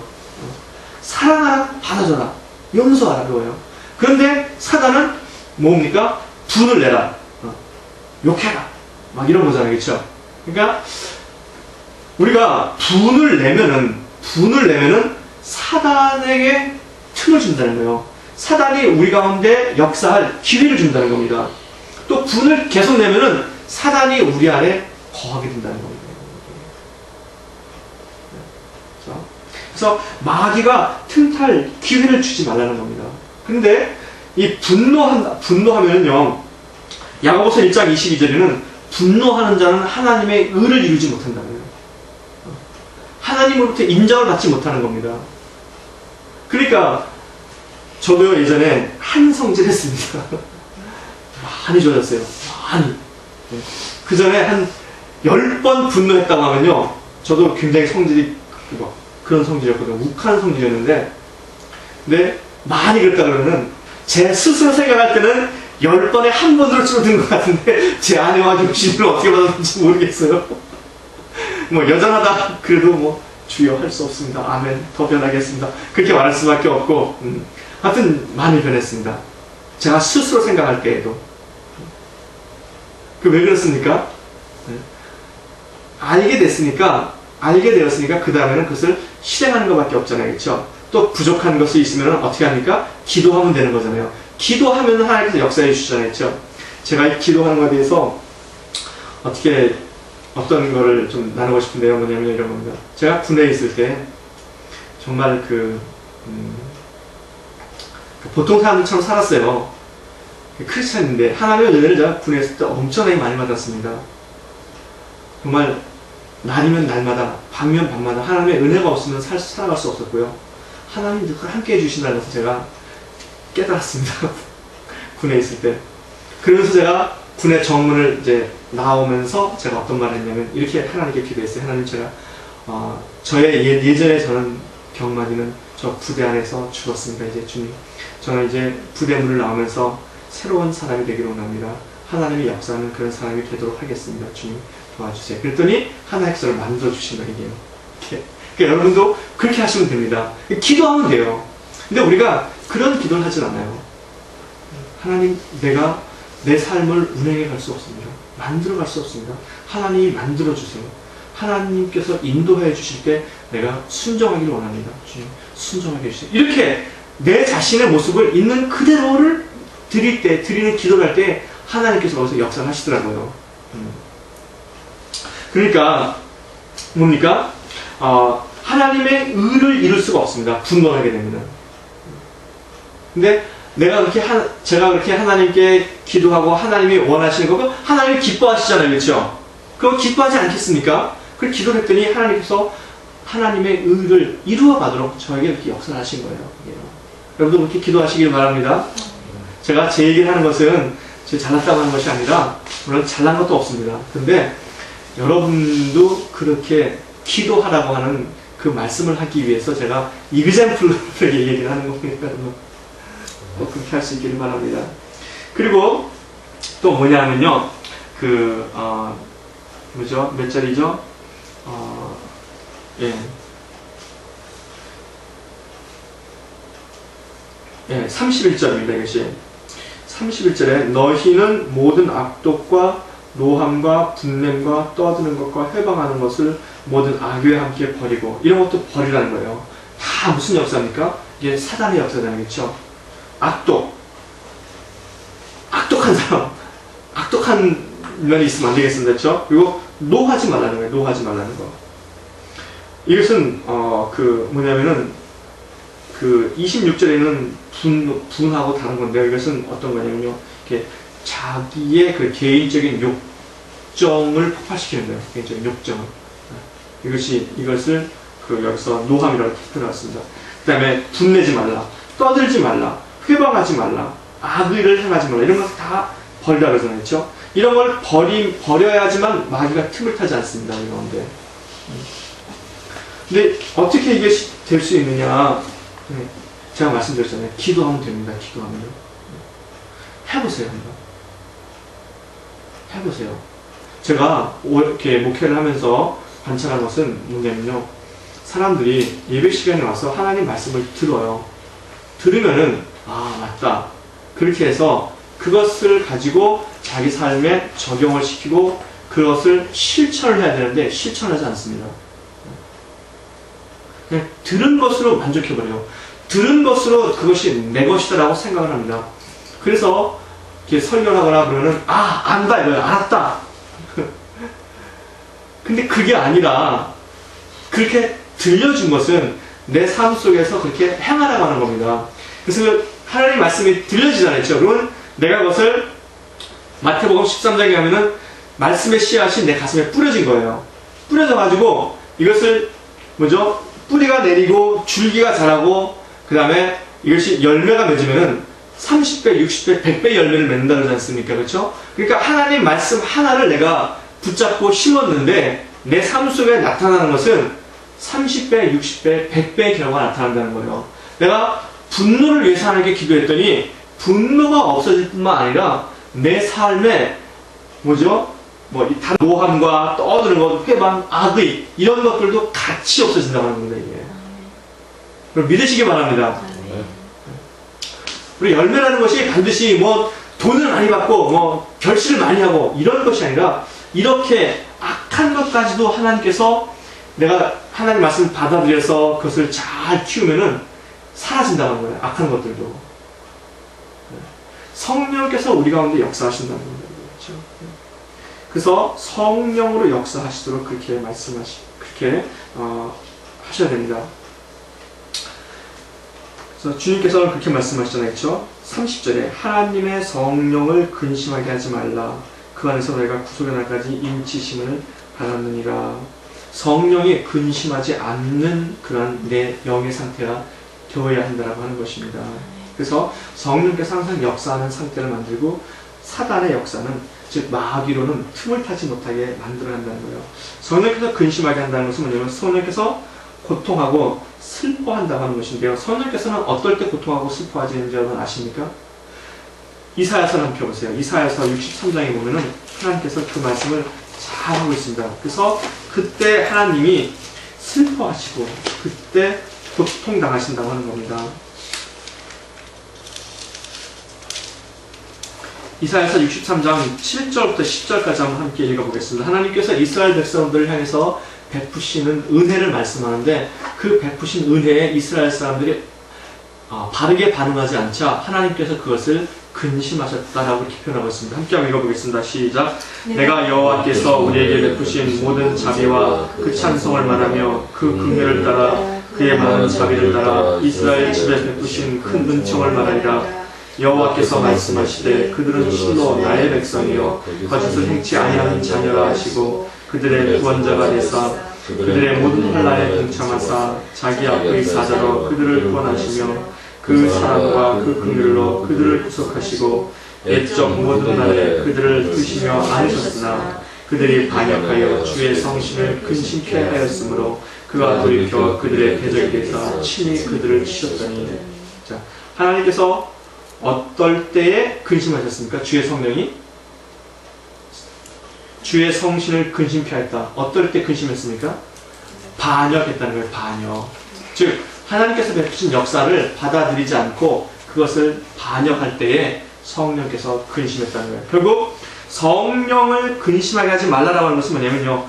사랑하라, 받아줘라, 용서하라 그거예요. 그런데 사단은 뭡니까? 분을 내라, 욕해라, 막 이런 거잖아요. 그렇죠? 그러니까 우리가 분을 내면은 사단에게 틈을 준다는 거예요. 사단이 우리 가운데 역사할 기회를 준다는 겁니다. 또 분을 계속 내면은 사단이 우리 안에 거하게 된다는 겁니다. 그래서 마귀가 틈탈 기회를 주지 말라는 겁니다. 그런데 이 분노하면은요, 야고보서 1장 22절에는 분노하는 자는 하나님의 의를 이루지 못한다는 거예요. 하나님으로부터 인정을 받지 못하는 겁니다. 그러니까 저도 예전에 한성질 했습니다. 많이 좋아졌어요. 많이. 그 전에 한 10번 분노했다고 하면요, 저도 굉장히 성질이 그런 성질이었거든요. 욱한 성질이었는데, 근데 많이 그랬다 그러면 제 스스로 생각할 때는 10번에 한 번으로 줄어든 것 같은데 제 아내와 교신을 어떻게 받았는지 모르겠어요. 뭐 여전하다 그래도 뭐 주여 할 수 없습니다. 아멘. 더 변하겠습니다. 그렇게 말할 수밖에 없고, 하여튼 많이 변했습니다. 제가 스스로 생각할 때에도. 왜 그렇습니까? 알게 되었으니까 그 다음에는 그것을 실행하는 것밖에 없잖아요. 그렇죠? 또 부족한 것이 있으면 어떻게 합니까? 기도하면 되는 거잖아요. 기도하면 하나님께서 역사해 주시잖아요. 그렇죠? 제가 이 기도하는 것에 대해서 어떤 거를 좀 나누고 싶은데요. 뭐냐면 이런 겁니다. 제가 군대에 있을 때 정말 보통 사람들처럼 살았어요. 크리스찬인데 하나님의 은혜를 제가 군에 있을 때 엄청나게 많이 받았습니다. 정말 날이면 날마다, 밤이면 밤마다 하나님의 은혜가 없으면 살아갈 수 없었고요. 하나님이 늘 함께 해주신다는 것을 제가 깨달았습니다. 군에 있을 때. 그러면서 제가 군의 정문을 이제 나오면서 제가 어떤 말을 했냐면 이렇게 하나님께 기도했어요. 하나님, 제가 저의 예전에 저는 경마디는 저 부대 안에서 죽었습니다. 이제 주님, 저는 이제 부대 문을 나오면서 새로운 사람이 되기를 원합니다. 하나님의 역사하는 그런 사람이 되도록 하겠습니다. 주님 도와주세요. 그랬더니 하나님께서 저를 만들어주신 거예요. 그러니까 그러니까 여러분도 그렇게 하시면 됩니다. 기도하면 돼요. 근데 우리가 그런 기도를 하진 않아요. 하나님, 내가 내 삶을 운행해 갈 수 없습니다. 만들어 갈 수 없습니다. 하나님이 만들어 주세요. 하나님께서 인도해 주실 때 내가 순종하기를 원합니다. 주님, 순종하게 해주세요. 이렇게 내 자신의 모습을 있는 그대로를 드리는 기도를 할 때 하나님께서 거기서 역사를 하시더라고요. 그러니까 뭡니까? 하나님의 의를 이룰 수가 없습니다. 분노하게 되면은. 근데 제가 그렇게 하나님께 기도하고 하나님이 원하시는 거고 하나님이 기뻐하시잖아요. 그렇죠? 그거 기뻐하지 않겠습니까? 그걸 기도를 했더니 하나님께서 하나님의 의를 이루어 가도록 저에게 이렇게 역사를 하신 거예요. 여러분도 그렇게 기도하시길 바랍니다. 제가 제 얘기를 하는 것은 제가 잘났다고 하는 것이 아니라 물론 잘난 것도 없습니다. 근데 여러분도 그렇게 기도하라고 하는 그 말씀을 하기 위해서 제가 이그젬플로 얘기를 하는 겁니다. 꼭 그렇게 할 수 있기를 바랍니다. 그리고 또 뭐냐면요. 뭐죠? 몇 절이죠? 예. 31절입니다. 이것이. 31절에 너희는 모든 악독과 노함과 분냄과 떠드는 것과 해방하는 것을 모든 악에 함께 버리고, 이런 것도 버리라는 거예요. 다 무슨 역사입니까? 이게 사단의 역사잖아요. 그렇죠? 악독한 사람, 악독한 면이 있으면 안 되겠습니다. 그렇죠? 그리고 노하지 말라는 거예요. 노하지 말라는 거. 이것은 뭐냐면은 26절에는 분하고 다른 건데요. 이것은 어떤 거냐면요. 이렇게 자기의 그 개인적인 욕정을 폭발시키는 거예요. 개인적인 욕정을. 이것을 여기서 노함이라고 표현했습니다. 그 다음에 분내지 말라, 떠들지 말라, 회방하지 말라, 악의를 행하지 말라, 이런 것을 다 버리라 그러잖아요. 그렇죠? 이런 걸 버려야지만 마귀가 틈을 타지 않습니다. 이런 건데. 근데 어떻게 이게 될 수 있느냐? 제가 말씀드렸잖아요. 기도하면 됩니다. 기도하면요. 해보세요. 한번. 해보세요. 제가 이렇게 목회를 하면서 관찰한 것은 뭐냐면요. 사람들이 예배 시간에 와서 하나님 말씀을 들어요. 들으면은 맞다. 그렇게 해서 그것을 가지고 자기 삶에 적용을 시키고 그것을 실천을 해야 되는데 실천하지 않습니다. 그냥 들은 것으로 만족해버려요. 들은 것으로 그것이 내 것이다라고 생각을 합니다. 그래서 이렇게 설교를 하거나 그러면은 안다 이거예요. 알았다. 근데 그게 아니라 그렇게 들려준 것은 내 삶 속에서 그렇게 행하라고 하는 겁니다. 그래서 하나님 말씀이 들려지잖아요. 그러면 내가 그것을 마태복음 13장에 가면은 말씀의 씨앗이 내 가슴에 뿌려진 거예요. 뿌려져가지고 이것을 뭐죠? 뿌리가 내리고 줄기가 자라고 그 다음에 이것이 열매가 맺으면은 30배, 60배, 100배 열매를 맺는다 그러지 않습니까? 그렇죠? 그러니까 하나님 말씀 하나를 내가 붙잡고 심었는데 내 삶 속에 나타나는 것은 30배, 60배, 100배의 결과가 나타난다는 거예요. 내가 분노를 위해서 하나님께 기도했더니 분노가 없어질 뿐만 아니라 내 삶에 뭐죠? 노함과 떠드는 것, 회방, 악의 이런 것들도 같이 없어진다고 하는 겁니다. 이게. 그럼 믿으시기 바랍니다. 우리 열매라는 것이 반드시 돈을 많이 받고 결실을 많이 하고 이런 것이 아니라 이렇게 악한 것까지도 하나님께서 내가 하나님 말씀을 받아들여서 그것을 잘 키우면은 사라진다는 거예요. 악한 것들도. 성령께서 우리 가운데 역사하신다는 겁니다. 그렇죠? 그래서 성령으로 역사하시도록 그렇게 그렇게 하셔야 됩니다. 그래서 주님께서는 그렇게 말씀하시잖아요. 그렇죠? 30절에 하나님의 성령을 근심하게 하지 말라. 그 안에서 너희가 구속의 날까지 인치심을 받았느니라. 성령이 근심하지 않는 그런 내 영의 상태가 되어야 한다라고 하는 것입니다. 그래서 성령께서 항상 역사하는 상태를 만들고 사단의 역사는 즉 마귀로는 틈을 타지 못하게 만들어야 한다는 거예요. 성령께서 근심하게 한다는 것은 뭐냐면 성령께서 고통하고 슬퍼한다고 하는 것인데요. 성령께서는 어떨 때 고통하고 슬퍼하시는지 여러분 아십니까? 이사야서를 한번 펴보세요. 이사야서 63장에 보면은 하나님께서 그 말씀을 잘 하고 있습니다. 그래서 그때 하나님이 슬퍼하시고 그때 고통당하신다고 하는 겁니다. 이사야서 63장 7절부터 10절까지 한번 함께 읽어보겠습니다. 하나님께서 이스라엘 백성들을 향해서 베푸시는 은혜를 말씀하는데 그 베푸신 은혜에 이스라엘 사람들이 바르게 반응하지 않자 하나님께서 그것을 근심하셨다라고 이렇게 표현하고 있습니다. 함께 한번 읽어보겠습니다. 시작. 내가 여호와께서 우리에게 베푸신 모든 자비와 그 찬송을 말하며 그 긍휼을 따라 그의 많은 자비를 따라 이스라엘 집에 베푸신 큰 은총을 말하리라. 여호와께서 말씀하시되 그들은 실로 나의 백성이요 거짓을 행치 아니하는 자녀라 하시고 그들의 구원자가 되사 그들의 모든 환난에 동참하사 자기 앞의 사자로 그들을 구원하시며 그 사랑과 그 긍휼로 그들을 구속하시고 옛적 모든 날에 그들을 두시며 안으셨으나 그들이 반역하여 주의 성신을 근심케 하였으므로 그가 돌이켜 그들의 대적이 되사 친히 그들을 치셨더니. 자, 하나님께서 어떨 때에 근심하셨습니까? 주의 성령이 주의 성신을 근심케 하였다. 어떨 때 근심했습니까? 반역했다는 거예요. 반역. 즉 하나님께서 베푸신 역사를 받아들이지 않고 그것을 반역할 때에 성령께서 근심했다는 거예요. 결국 성령을 근심하게 하지 말라라고 하는 것은 뭐냐면요,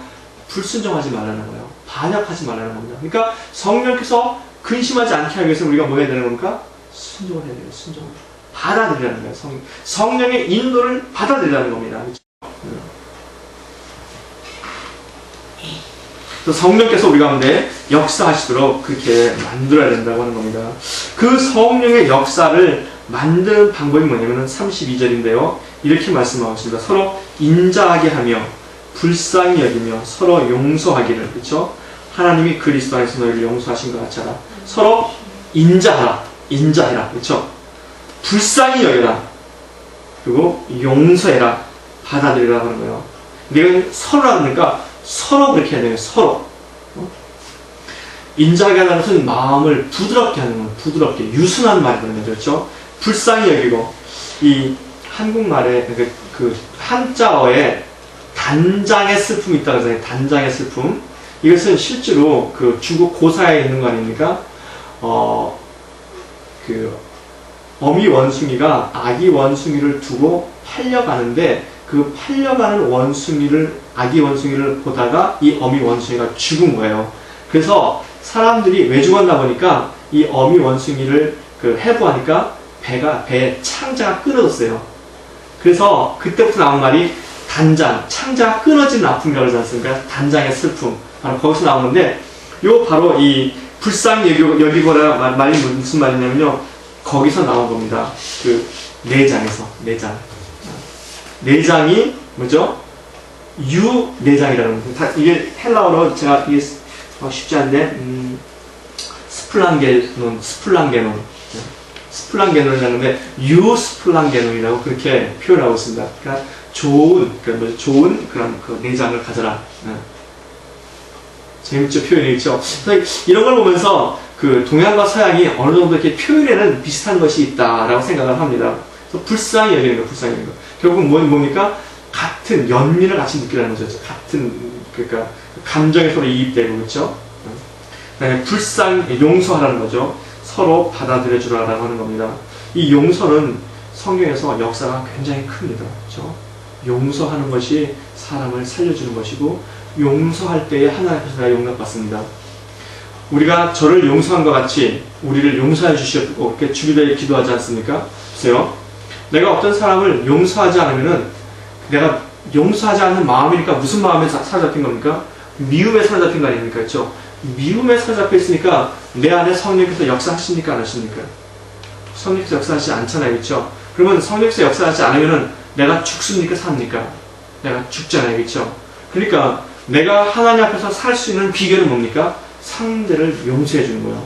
불순종하지 말라는 거예요. 반역하지 말라는 겁니다. 그러니까 성령께서 근심하지 않게 하기 위해서 우리가 뭐 해야 되는 겁니까? 순종을 해야 돼요. 순종을 받아들이라는 거예요. 성령의 인도를 받아들이라는 겁니다. 성령께서 우리 가운데 역사하시도록 그렇게 만들어야 된다고 하는 겁니다. 그 성령의 역사를 만드는 방법이 뭐냐면 32절인데요. 이렇게 말씀하고 있습니다. 서로 인자하게 하며 불쌍히 여기며 서로 용서하기를. 그렇죠? 하나님이 그리스도 안에서 너희를 용서하신 것 같이 하라. 서로 인자하라. 인자해라. 그렇죠? 불쌍히 여겨라. 그리고 용서해라. 받아들이라 하는 거예요. 내가 서로라 그러니까 서로 그렇게 해야 돼요. 서로. 인자하게 하는 것은 마음을 부드럽게 하는 거예요. 부드럽게. 유순한 말이거든요. 그렇죠? 불쌍히 여기고, 이 한국말에 그 한자어에 단장의 슬픔이 있다고 하잖아요. 단장의 슬픔. 이것은 실제로 그 중국 고사에 있는 거 아닙니까? 그 어미 원숭이가 아기 원숭이를 두고 팔려가는데 그 팔려가는 아기 원숭이를 보다가 이 어미 원숭이가 죽은 거예요. 그래서 사람들이 왜 죽었나 보니까 이 어미 원숭이를 해부하니까 배에 창자가 끊어졌어요. 그래서 그때부터 나온 말이 단장, 창자가 끊어지는 아픔이라고 하지 않습니까? 단장의 슬픔. 바로 거기서 나온 건데, 바로 이 불쌍히 여기거라 말이 무슨 말이냐면요, 거기서 나온 겁니다. 그 내장에서. 내장이 뭐죠? 유내장이라는 겁니다. 이게 헬라어로 제가 이게 쉽지 않은데 스플랑게논이라는데 유스플랑게논이라고 그렇게 표현하고 있습니다. 그러니까 좋은 그런 그 내장을 가져라. 재밌죠? 표현이 있죠? 이런 걸 보면서 그 동양과 서양이 어느 정도 이렇게 표현에는 비슷한 것이 있다라고 생각을 합니다. 그래서 불쌍히 여기는 거, 불쌍히 여기는 거. 결국 뭡니까? 같은 연민을 같이 느끼라는 거죠. 같은, 그러니까 감정에 서로 이입되고, 그렇죠? 그다음에 용서하라는 거죠. 서로 받아들여 주라라고 하는 겁니다. 이 용서는 성경에서 역사가 굉장히 큽니다. 그렇죠? 용서하는 것이 사람을 살려주는 것이고, 용서할 때에 하나님께서 용납받습니다. 우리가 저를 용서한 것 같이 우리를 용서해 주시고 이렇게 주기도에 기도하지 않습니까? 보세요. 내가 어떤 사람을 용서하지 않으면은 내가 용서하지 않는 마음이니까 무슨 마음에 사로잡힌 겁니까? 미움에 사로잡힌 거 아닙니까? 그렇죠? 미움에 사로잡혀 있으니까 내 안에 성령께서 역사하십니까? 안 하십니까? 성령께서 역사하지 않잖아요. 그렇죠? 그러면 성령께서 역사하지 않으면은 내가 죽습니까? 삽니까? 내가 죽잖아요. 그렇죠? 그러니까 내가 하나님 앞에서 살 수 있는 비결은 뭡니까? 상대를 용서해 주는 거예요.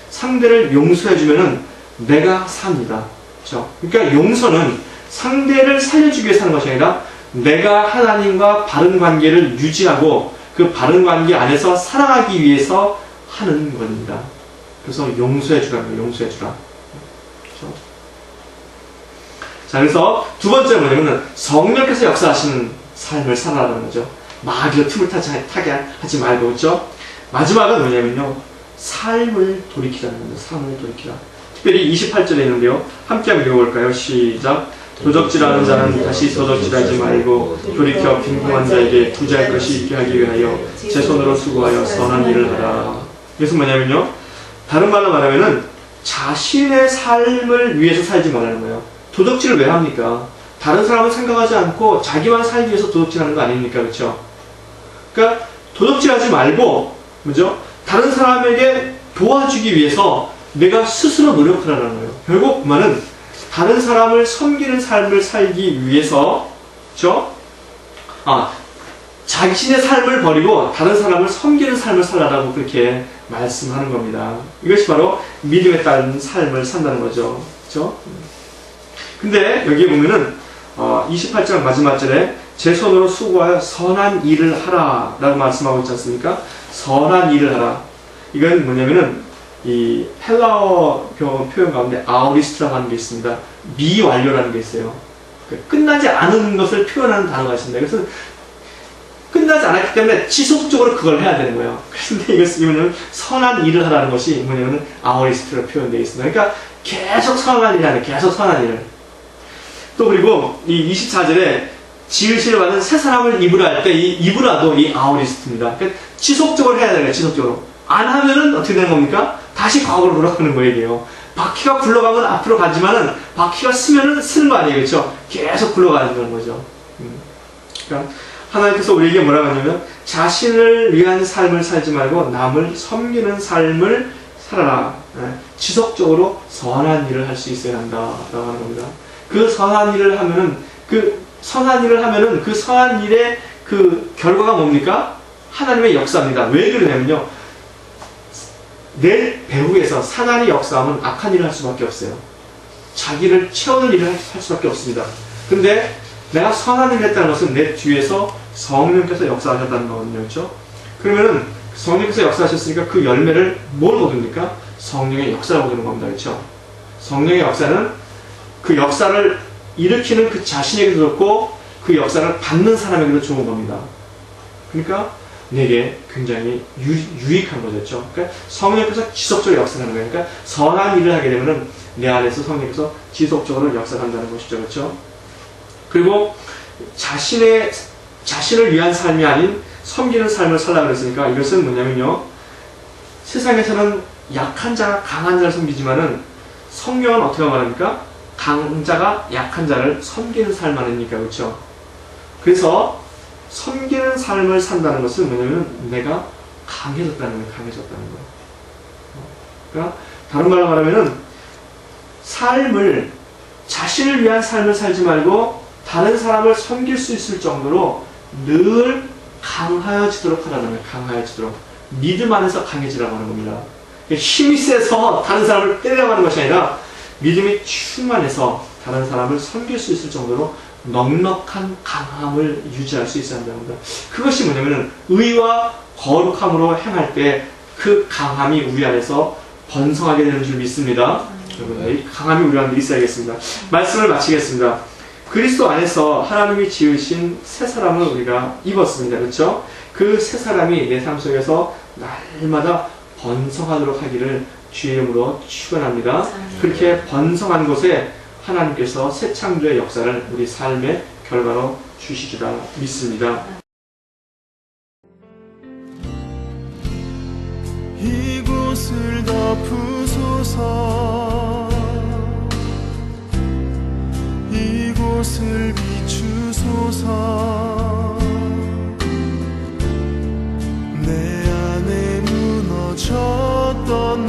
상대를 용서해 주면은 내가 삽니다. 그렇죠? 그러니까 용서는 상대를 살려주기 위해서 하는 것이 아니라 내가 하나님과 바른 관계를 유지하고 그 바른 관계 안에서 살아가기 위해서 하는 겁니다. 그래서 용서해 주라는 거예요. 용서해 주라. 그렇죠? 자, 그래서 두 번째 뭐냐면은 성령께서 역사하시는 삶을 살아가는 거죠. 마귀가 틈을 타게 하지 말고, 그렇죠? 마지막은 뭐냐면요. 삶을 돌이키라는 겁니다. 삶을 돌이키라. 특별히 28절에 있는데요. 함께 한번 읽어볼까요? 시작. 도적질하는 자는 다시 도적질하지 말고 돌이켜 빈궁한 자에게 부자할 것이 있게 하기 위하여 제 손으로 수고하여 선한 일을 하라. 이것은 뭐냐면요. 다른 말로 말하면은 자신의 삶을 위해서 살지 말라는 거예요. 도적질을 왜 합니까? 다른 사람을 생각하지 않고 자기만 살기 위해서 도둑질하는 거 아닙니까? 그렇죠? 그러니까 도둑질하지 말고 뭐죠? 다른 사람에게 도와주기 위해서 내가 스스로 노력하라는 거예요. 결국 그 말은 다른 사람을 섬기는 삶을 살기 위해서 그렇죠? 자신의 삶을 버리고 다른 사람을 섬기는 삶을 살라라고 그렇게 말씀하는 겁니다. 이것이 바로 믿음에 따른 삶을 산다는 거죠. 그렇죠? 근데 여기에 보면은 28장 마지막 절에 제 손으로 수고하여 선한 일을 하라 라고 말씀하고 있지 않습니까? 선한 일을 하라. 이건 뭐냐면은 이 헬라어 표현 가운데 아우리스트라고 하는 게 있습니다. 미완료라는 게 있어요. 끝나지 않은 것을 표현하는 단어가 있습니다. 그래서 끝나지 않았기 때문에 지속적으로 그걸 해야 되는 거예요. 그런데 이것이 뭐냐면 선한 일을 하라는 것이 뭐냐면 아우리스트로 표현되어 있습니다. 그러니까 계속 선한 일을 하는, 계속 선한 일을. 또 그리고 이 24절에 지으시려 받은 새 사람을 입으라 할 때 이 입으라도 이 아우리스트입니다. 그러니까 지속적으로 해야 되는 거예요. 지속적으로. 안 하면은 어떻게 되는 겁니까? 다시 과거로 돌아가는 거예요. 바퀴가 굴러가면 앞으로 가지만은 바퀴가 쓰면은 쓰는 거 아니에요. 그렇죠? 계속 굴러가는 거죠. 그러니까 하나님께서 우리에게 뭐라고 하냐면 자신을 위한 삶을 살지 말고 남을 섬기는 삶을 살아라. 지속적으로 선한 일을 할 수 있어야 한다라고 하는 겁니다. 그 선한 일을 하면은 그 선한 일의 그 결과가 뭡니까? 하나님의 역사입니다. 왜 그러냐면요. 내 배후에서 사단이 역사하면 악한 일을 할 수밖에 없어요. 자기를 채우는 일을 할 수밖에 없습니다. 근데 내가 선한 일을 했다는 것은 내 뒤에서 성령께서 역사하셨다는 거거든요. 그렇죠? 그러면은 성령께서 역사하셨으니까 그 열매를 뭘 거둡니까? 성령의 역사를 거두는 겁니다. 그렇죠? 성령의 역사는 그 역사를 일으키는 그 자신에게도 좋고 그 역사를 받는 사람에게도 좋은 겁니다. 그러니까 내게 굉장히 유익한 거죠. 그러니까 성령께서 지속적으로 역사하는 거예요. 그러니까 선한 일을 하게 되면은 내 안에서 성령께서 지속적으로 역사한다는 것이죠. 그렇죠? 그리고 자신을 위한 삶이 아닌 섬기는 삶을 살라고 그랬으니까 이것은 뭐냐면요. 세상에서는 약한 자가 강한 자를 섬기지만은 성경은 어떻게 말합니까? 강자가 약한 자를 섬기는 삶 아닙니까? 그렇죠? 그래서 섬기는 삶을 산다는 것은 뭐냐면 내가 강해졌다는 거예요. 강해졌다는 거예요. 그러니까 다른 말로 말하면은 자신을 위한 삶을 살지 말고 다른 사람을 섬길 수 있을 정도로 늘 강하여지도록 하라는 거예요. 강하여지도록. 믿음 안에서 강해지라고 하는 겁니다. 힘이 세서 다른 사람을 때리려고 하는 것이 아니라 믿음이 충만해서 다른 사람을 섬길 수 있을 정도로 넉넉한 강함을 유지할 수 있어야 한다는 겁니다. 그것이 뭐냐면은 의와 거룩함으로 행할 때 그 강함이 우리 안에서 번성하게 되는 줄 믿습니다. 여러분, 이 강함이 우리 안에 있어야겠습니다. 말씀을 마치겠습니다. 그리스도 안에서 하나님이 지으신 새 사람을 우리가 입었습니다. 그렇죠? 그 새 사람이 내 삶 속에서 날마다 번성하도록 하기를 주의 이름으로 축원합니다. 그렇게 번성한 곳에 하나님께서 새 창조의 역사를 우리 삶의 결과로 주시리라 믿습니다. 이곳을 덮으소서 이곳을 비추소서 내 안에 무너졌던